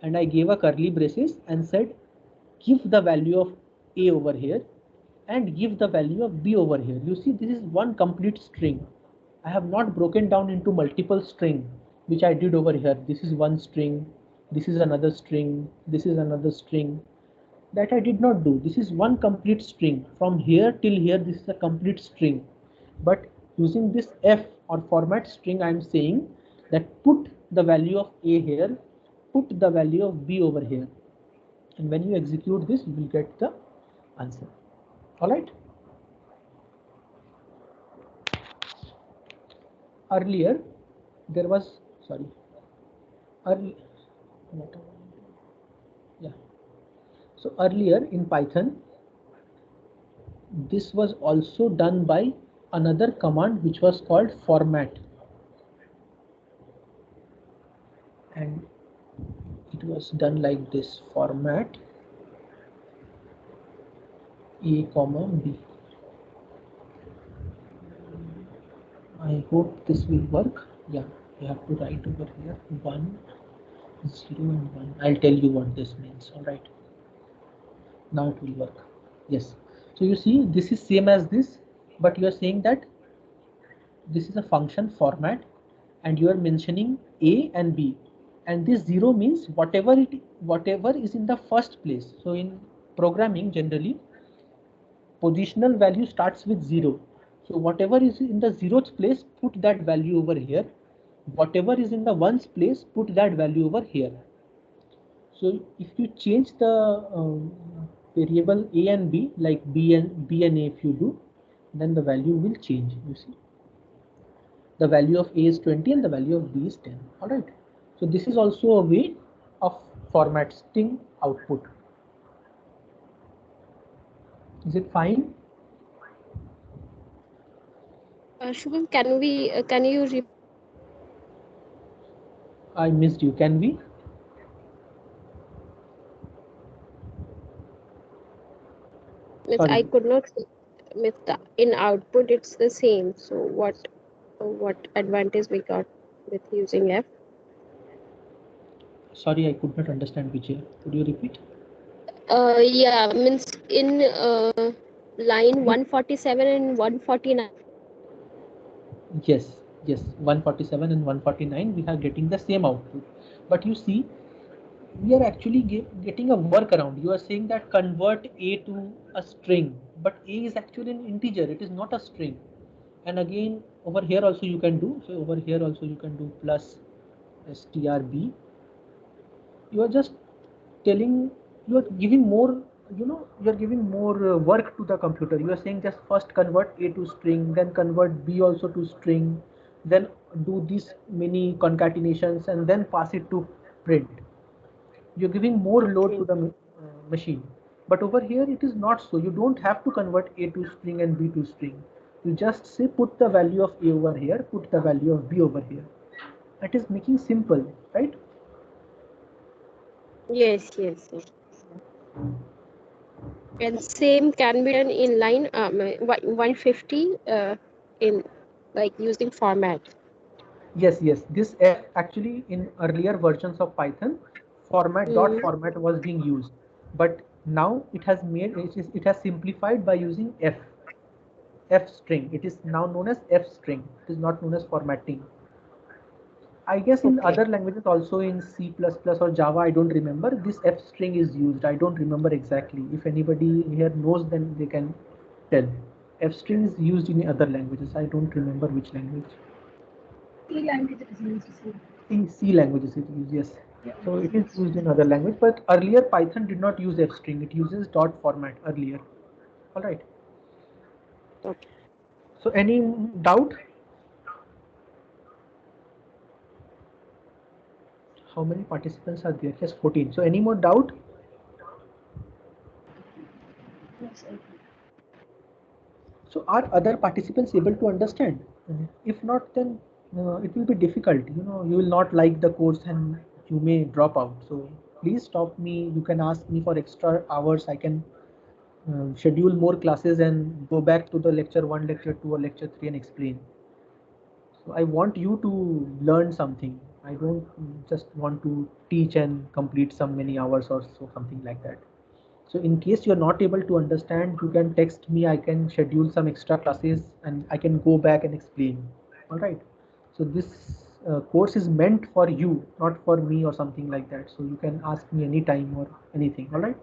and I gave a curly braces and said give the value of a over here and give the value of b over here. You see, this is one complete string. I have not broken down into multiple string, which I did over here. This is one string, this is another string, this is another string. That I did not do. This is one complete string. From here till here, this is a complete string. But using this f or format string, I am saying that put the value of a here, put the value of b over here. And when you execute this, you will get the answer. All right. Earlier, there was, sorry, early, yeah. So earlier in Python, this was also done by another command which was called format, and it was done like this: format A comma B. I hope this will work. Yeah, you have to write over here 1, 0 and 1. I'll tell you what this means. All right, now it will work. Yes, so you see this is same as this, but you are saying that this is a function format and you are mentioning A and B, and this 0 means whatever is in the first place. So in programming generally positional value starts with 0. So whatever is in the 0th place, put that value over here. Whatever is in the 1's place, put that value over here. So if you change the variable A and B, like B and A, if you do, then the value will change. You see, the value of A is 20 and the value of B is 10. All right. So this is also a way of formatting output. Is it fine? Shubham, can you I missed you. Can we? I Sorry. could not with the in output it's the same. So what advantage we got with using F? Sorry, I could not understand, Vijay. Could you repeat? Yeah, means in line 147 and 149. Yes, 147 and 149, we are getting the same output. But you see, we are actually getting a workaround. You are saying that convert A to a string, but A is actually an integer. It is not a string. And again, over here also you can do. So over here also you can do plus strb. You are just telling, you are giving more, you are giving more work to the computer. You are saying just first convert A to string, then convert B also to string, then do these many concatenations and then pass it to print. You're giving more load to the machine. But over here it is not so. You don't have to convert A to string and B to string. You just say put the value of A over here, put the value of B over here. That is making simple, right? Yes. And same can be done in line 150 in like using format. Yes. This F actually in earlier versions of Python, format dot format was being used, but now it has simplified by using F string. It is now known as F string. It is not known as formatting. I guess in Okay. other languages also, in C++ or Java, I don't remember, this F string is used. I don't remember exactly. If anybody here knows, then they can tell. F string is used in other languages. I don't remember which language. C language it is used. C languages it is, yes. So it is used in other language, but earlier Python did not use F string. It uses dot format earlier. All right. Okay. So any doubt? How many participants are there? Yes, 14. So any more doubt? So are other participants able to understand? If not, then it will be difficult. You will not like the course and you may drop out. So please stop me. You can ask me for extra hours. I can schedule more classes and go back to the lecture 1, lecture 2 or lecture 3 and explain. So I want you to learn something. I don't just want to teach and complete some many hours or so, something like that. So in case you're not able to understand, you can text me. I can schedule some extra classes and I can go back and explain. All right. So this course is meant for you, not for me or something like that. So you can ask me anytime or anything. All right.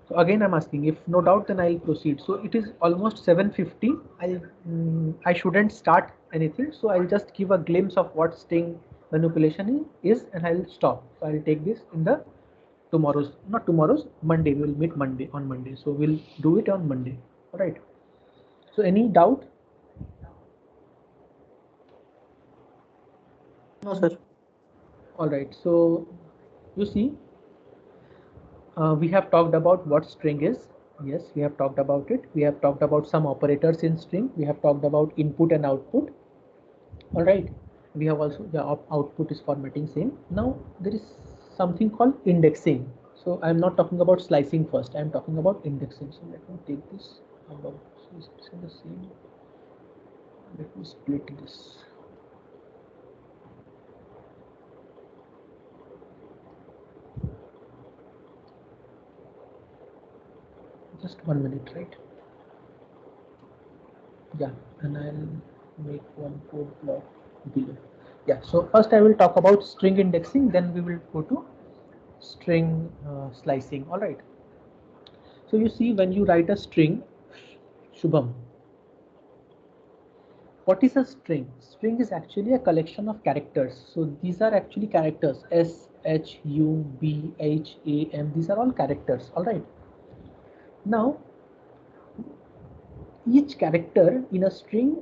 So again, I'm asking, if no doubt, then I'll proceed. So it is almost 7:50. I shouldn't start anything. So I'll just give a glimpse of what string manipulation is, and I'll stop. So I'll take this in the not tomorrow's, Monday. We'll meet Monday on Monday. So we'll do it on Monday. All right. So any doubt? No, sir. All right. So you see, we have talked about what string is. Yes, we have talked about it. We have talked about some operators in string. We have talked about input and output. All right. We have also the output is formatting same. Now there is something called indexing. So I'm not talking about slicing first. I'm talking about indexing. So let me take this above. So it's in the same. Let me split this. Just 1 minute, right? Yeah, and I'll make one code block below. Yeah, so first I will talk about string indexing, then we will go to string slicing. All right. So you see, when you write a string, Shubham, what is a string? String is actually a collection of characters. So these are actually characters: S, H, U, B, H, A, M. These are all characters. All right. Now, each character in a string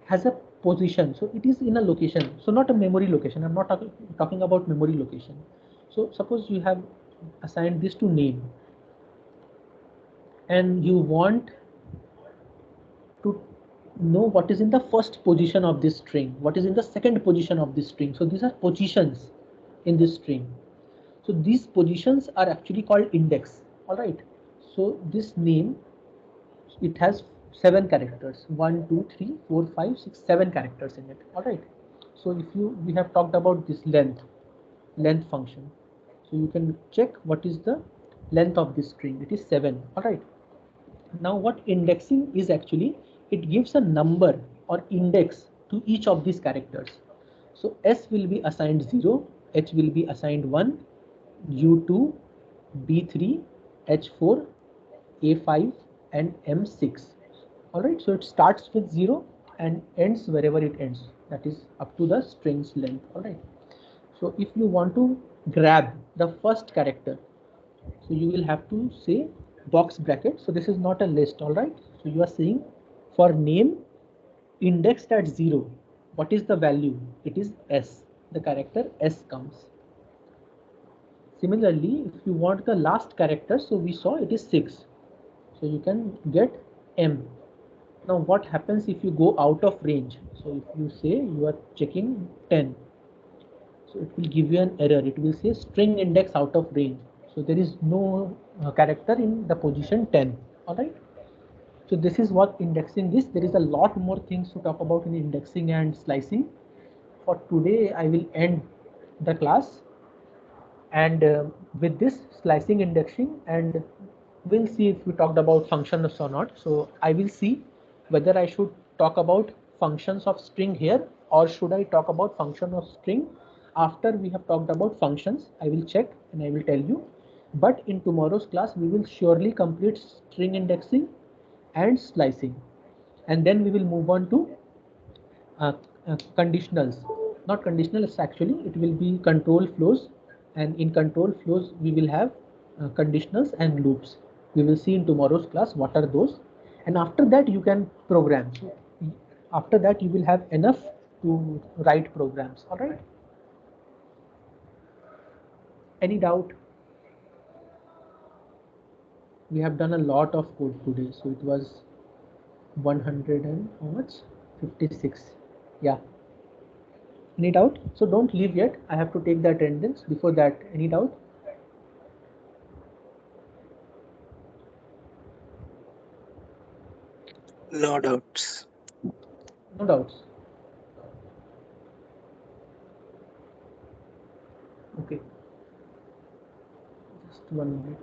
has a position, so it is in a location, so not a memory location. I'm not talking about memory location. So suppose you have assigned this to name and you want to know what is in the first position of this string, what is in the second position of this string. So these are positions in this string. So these positions are actually called index. All right. So this name, it has 7 characters, 1 2 3 4 5 6 7 characters in it. All right. So if we have talked about this length function, so you can check what is the length of this string. It is 7. All right. Now what indexing is actually, it gives a number or index to each of these characters. So S will be assigned 0, H will be assigned 1, U2, B3, H4, A5 and M6. All right, so it starts with 0 and ends wherever it ends, that is up to the string's length. All right. So if you want to grab the first character, so you will have to say box bracket. So this is not a list. All right. So you are saying for name indexed at 0, what is the value? It is S. The character S comes. Similarly, if you want the last character, so we saw it is 6. So you can get M. Now what happens if you go out of range? So if you say you are checking 10, so it will give you an error. It will say string index out of range. So there is no character in the position 10. All right. So this is what indexing is. There is a lot more things to talk about in indexing and slicing. For today, I will end the class, and with this slicing indexing, and we'll see if we talked about functions or not. So I will see whether I should talk about functions of string here, or should I talk about function of string after we have talked about functions. I will check and I will tell you. But in tomorrow's class, we will surely complete string indexing and slicing, and then we will move on to uh, conditionals. Not conditionals, actually it will be control flows, and in control flows we will have conditionals and loops. We will see in tomorrow's class what are those, and after that you can program. So after that you will have enough to write programs. All right. Any doubt? We have done a lot of code today, so it was 100 and how much, 56. Yeah. Any doubt? So don't leave yet. I have to take the attendance. Before that, any doubt? No doubts. No doubts. Okay. Just 1 minute.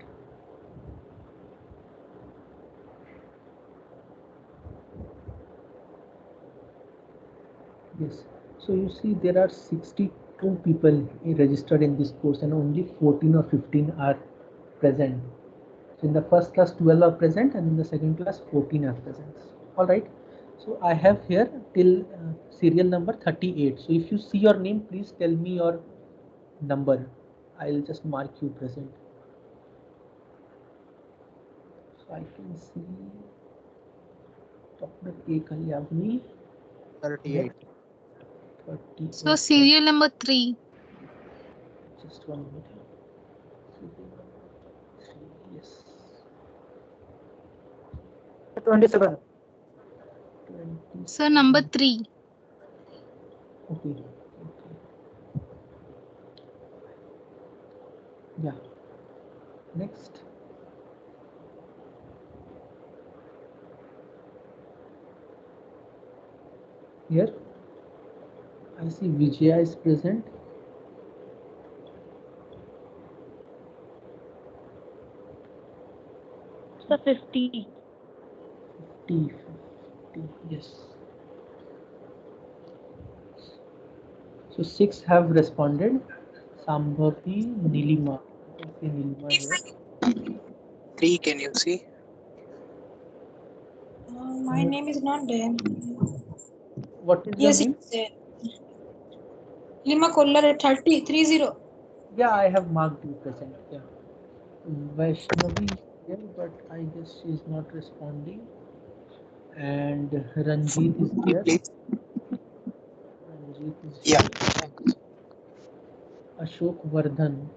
Yes. So you see there are 62 people registered in this course and only 14 or 15 are present. So in the first class 12 are present and in the second class 14 are present. All right. So I have here till serial number 38. So if you see your name, please tell me your number. I'll just mark you present. So I can see Dr. A. Kalyavani. 38. 38. So serial number 3. Just 1 minute. Yes. 27. Sir, number 3. Okay. Yeah. Next. Here, I see Vijaya is present. Sir, 50. 50, yes. So 6 have responded. Sambhavi, Nilima. You can see Nilima here. 3, can you see? My name is not there. What is Yes, your name? it's there. Lima Kollar 30. Yeah, I have marked you present. Yeah. Vaishnavi is here, but I guess she is not responding. And Ranjit is here. Please. Ranjit is Yeah. here. Ashok Vardhan.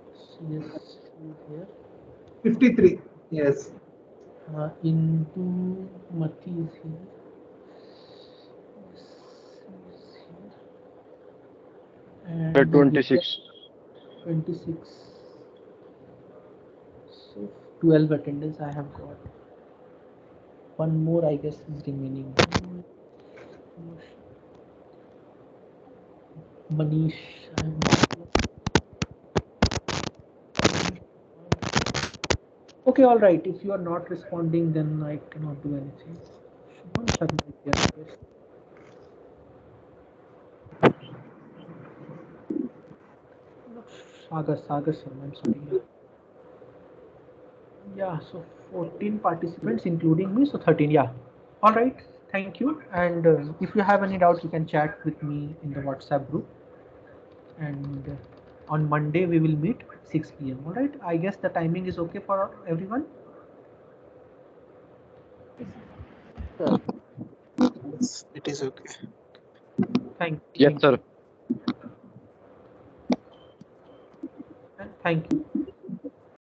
Yes, he is here. 53. Yes. Indu Mati is here. Yes, he is here. And 26. 26. So 12 attendance I have got. One more I guess is remaining. Manish. Okay, all right. If you are not responding, then I cannot do anything. Shubham Sharma is here, I guess. No, Sagar Sharma, I'm sorry. Yeah, so 14 participants, including me, so 13. Yeah. All right. Thank you. And if you have any doubts, you can chat with me in the WhatsApp group. And on Monday, we will meet 6 p.m. All right. I guess the timing is okay for everyone. Yes, it is okay. Thank you. Yes, sir. Thank you.